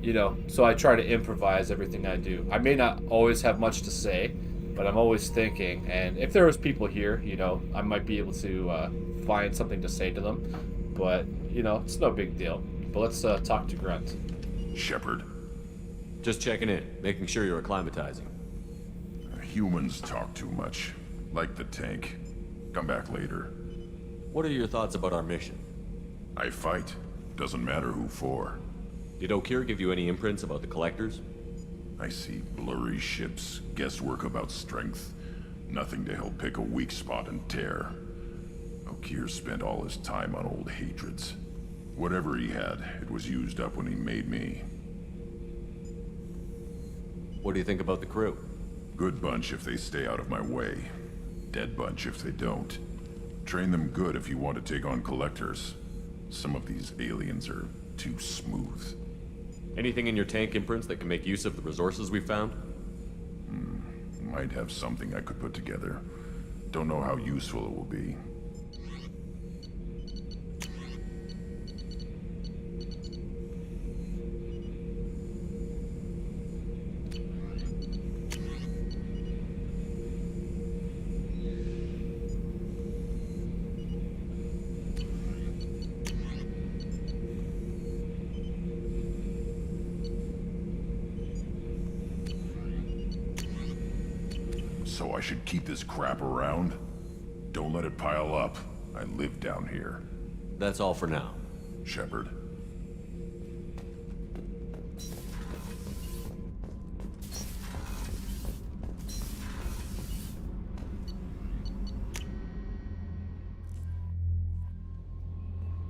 you know, so I try to improvise everything I do. I may not always have much to say, but I'm always thinking. And if there was people here, you know, I might be able to find something to say to them. But you know, it's no big deal. But let's talk to Grunt. Shepard. Just checking in, making sure you're acclimatizing. Humans talk too much. Like the tank. Come back later. What are your thoughts about our mission? I fight. Doesn't matter who for. Did Okeer give you any imprints about the Collectors? I see blurry ships, guesswork about strength. Nothing to help pick a weak spot and tear. Okeer spent all his time on old hatreds. Whatever he had, it was used up when he made me. What do you think about the crew? Good bunch if they stay out of my way. Dead bunch if they don't. Train them good if you want to take on Collectors. Some of these aliens are too smooth. Anything in your tank imprints that can make use of the resources we found? Might have something I could put together. Don't know how useful it will be. So I should keep this crap around? Don't let it pile up. I live down here. That's all for now. Shepard.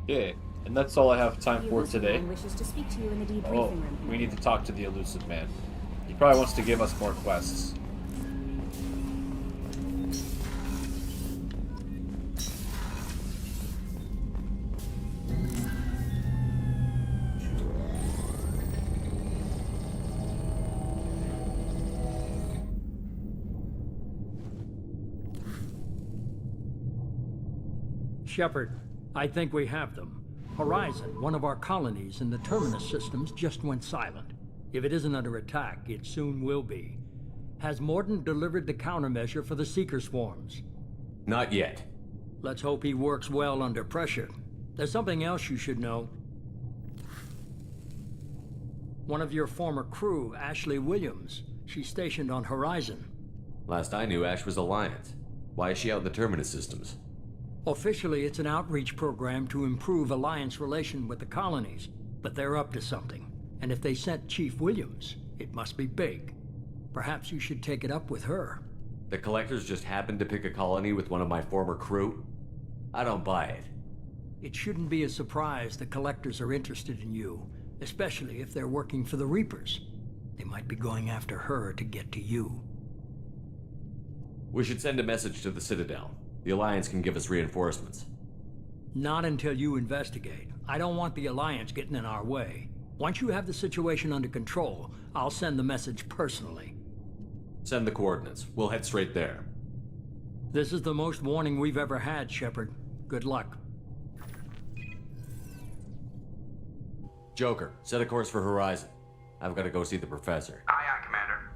Yeah, and that's all I have time The for elusive today. man wishes to speak to you in the debriefing Oh, room. we need to talk to the elusive man. He probably wants to give us more quests. Shepard, I think we have them. Horizon, one of our colonies in the Terminus systems, just went silent. If it isn't under attack, it soon will be. Has Mordant delivered the countermeasure for the Seeker swarms? Not yet. Let's hope he works well under pressure. There's something else you should know. One of your former crew, Ashley Williams, she's stationed on Horizon. Last I knew, Ash was Alliance. Why is she out in the Terminus systems? Officially, it's an outreach program to improve Alliance relation with the colonies, but they're up to something. And if they sent Chief Williams, it must be big. Perhaps you should take it up with her. The Collectors just happened to pick a colony with one of my former crew? I don't buy it. It shouldn't be a surprise the Collectors are interested in you, especially if they're working for the Reapers. They might be going after her to get to you. We should send a message to the Citadel. The Alliance can give us reinforcements. Not until you investigate. I don't want the Alliance getting in our way. Once you have the situation under control, I'll send the message personally. Send the coordinates. We'll head straight there. This is the most warning we've ever had, Shepard. Good luck. Joker, set a course for Horizon. I've got to go see the Professor. Aye, aye, Commander.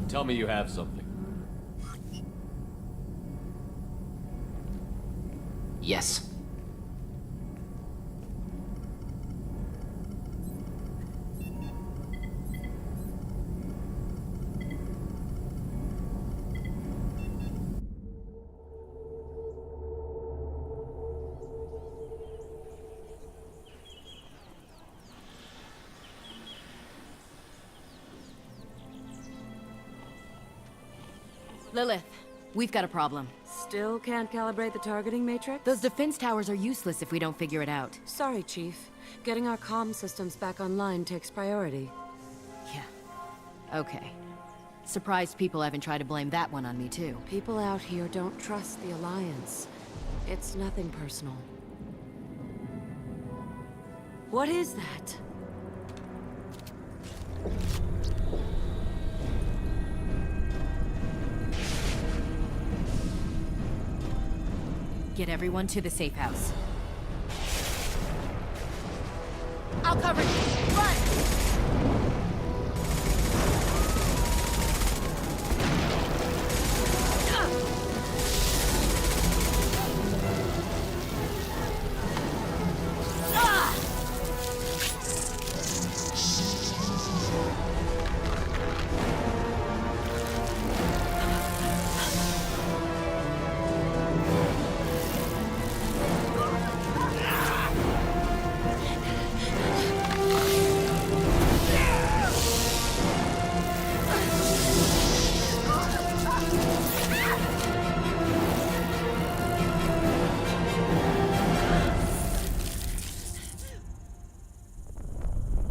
Tell me you have something. Yes. Lilith, we've got a problem. Still can't calibrate the targeting matrix? Those defense towers are useless if we don't figure it out. Sorry, Chief. Getting our comm systems back online takes priority. Yeah. Okay. Surprised people haven't tried to blame that one on me, too. People out here don't trust the Alliance. It's nothing personal. What is that? Get everyone to the safe house. I'll cover you. Run!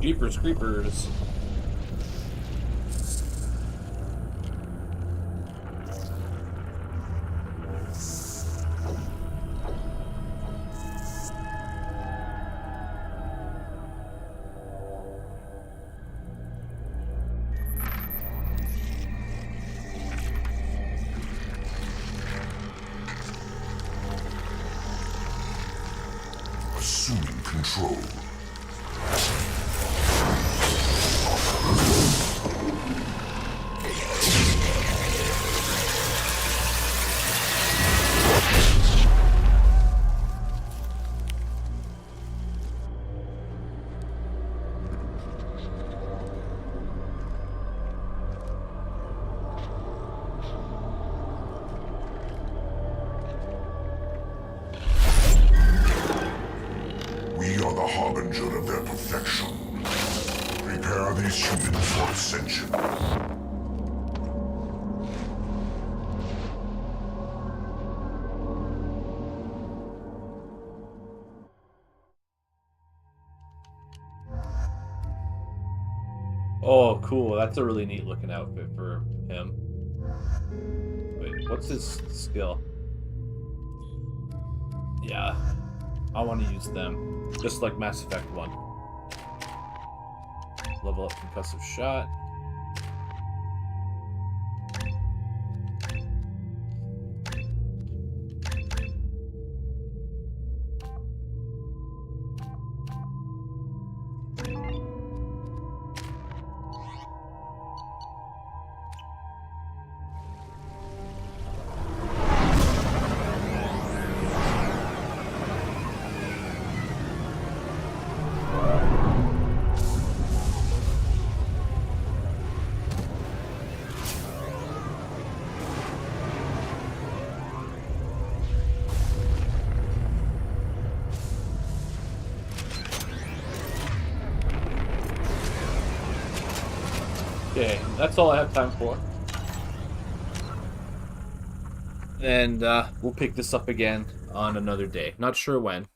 Jeepers creepers. Assuming control. We are the harbinger of their perfection. Prepare these humans for ascension. Oh, cool. That's a really neat looking outfit for him. Wait, what's his skill? Yeah, I want to use them. Just like Mass Effect 1. Level up concussive shot. Okay, that's all I have time for. And we'll pick this up again on another day. Not sure when,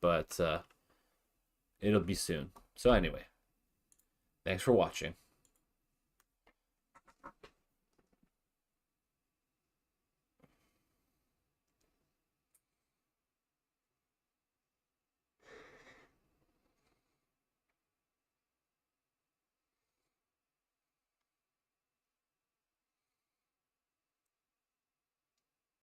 but it'll be soon. So anyway, thanks for watching.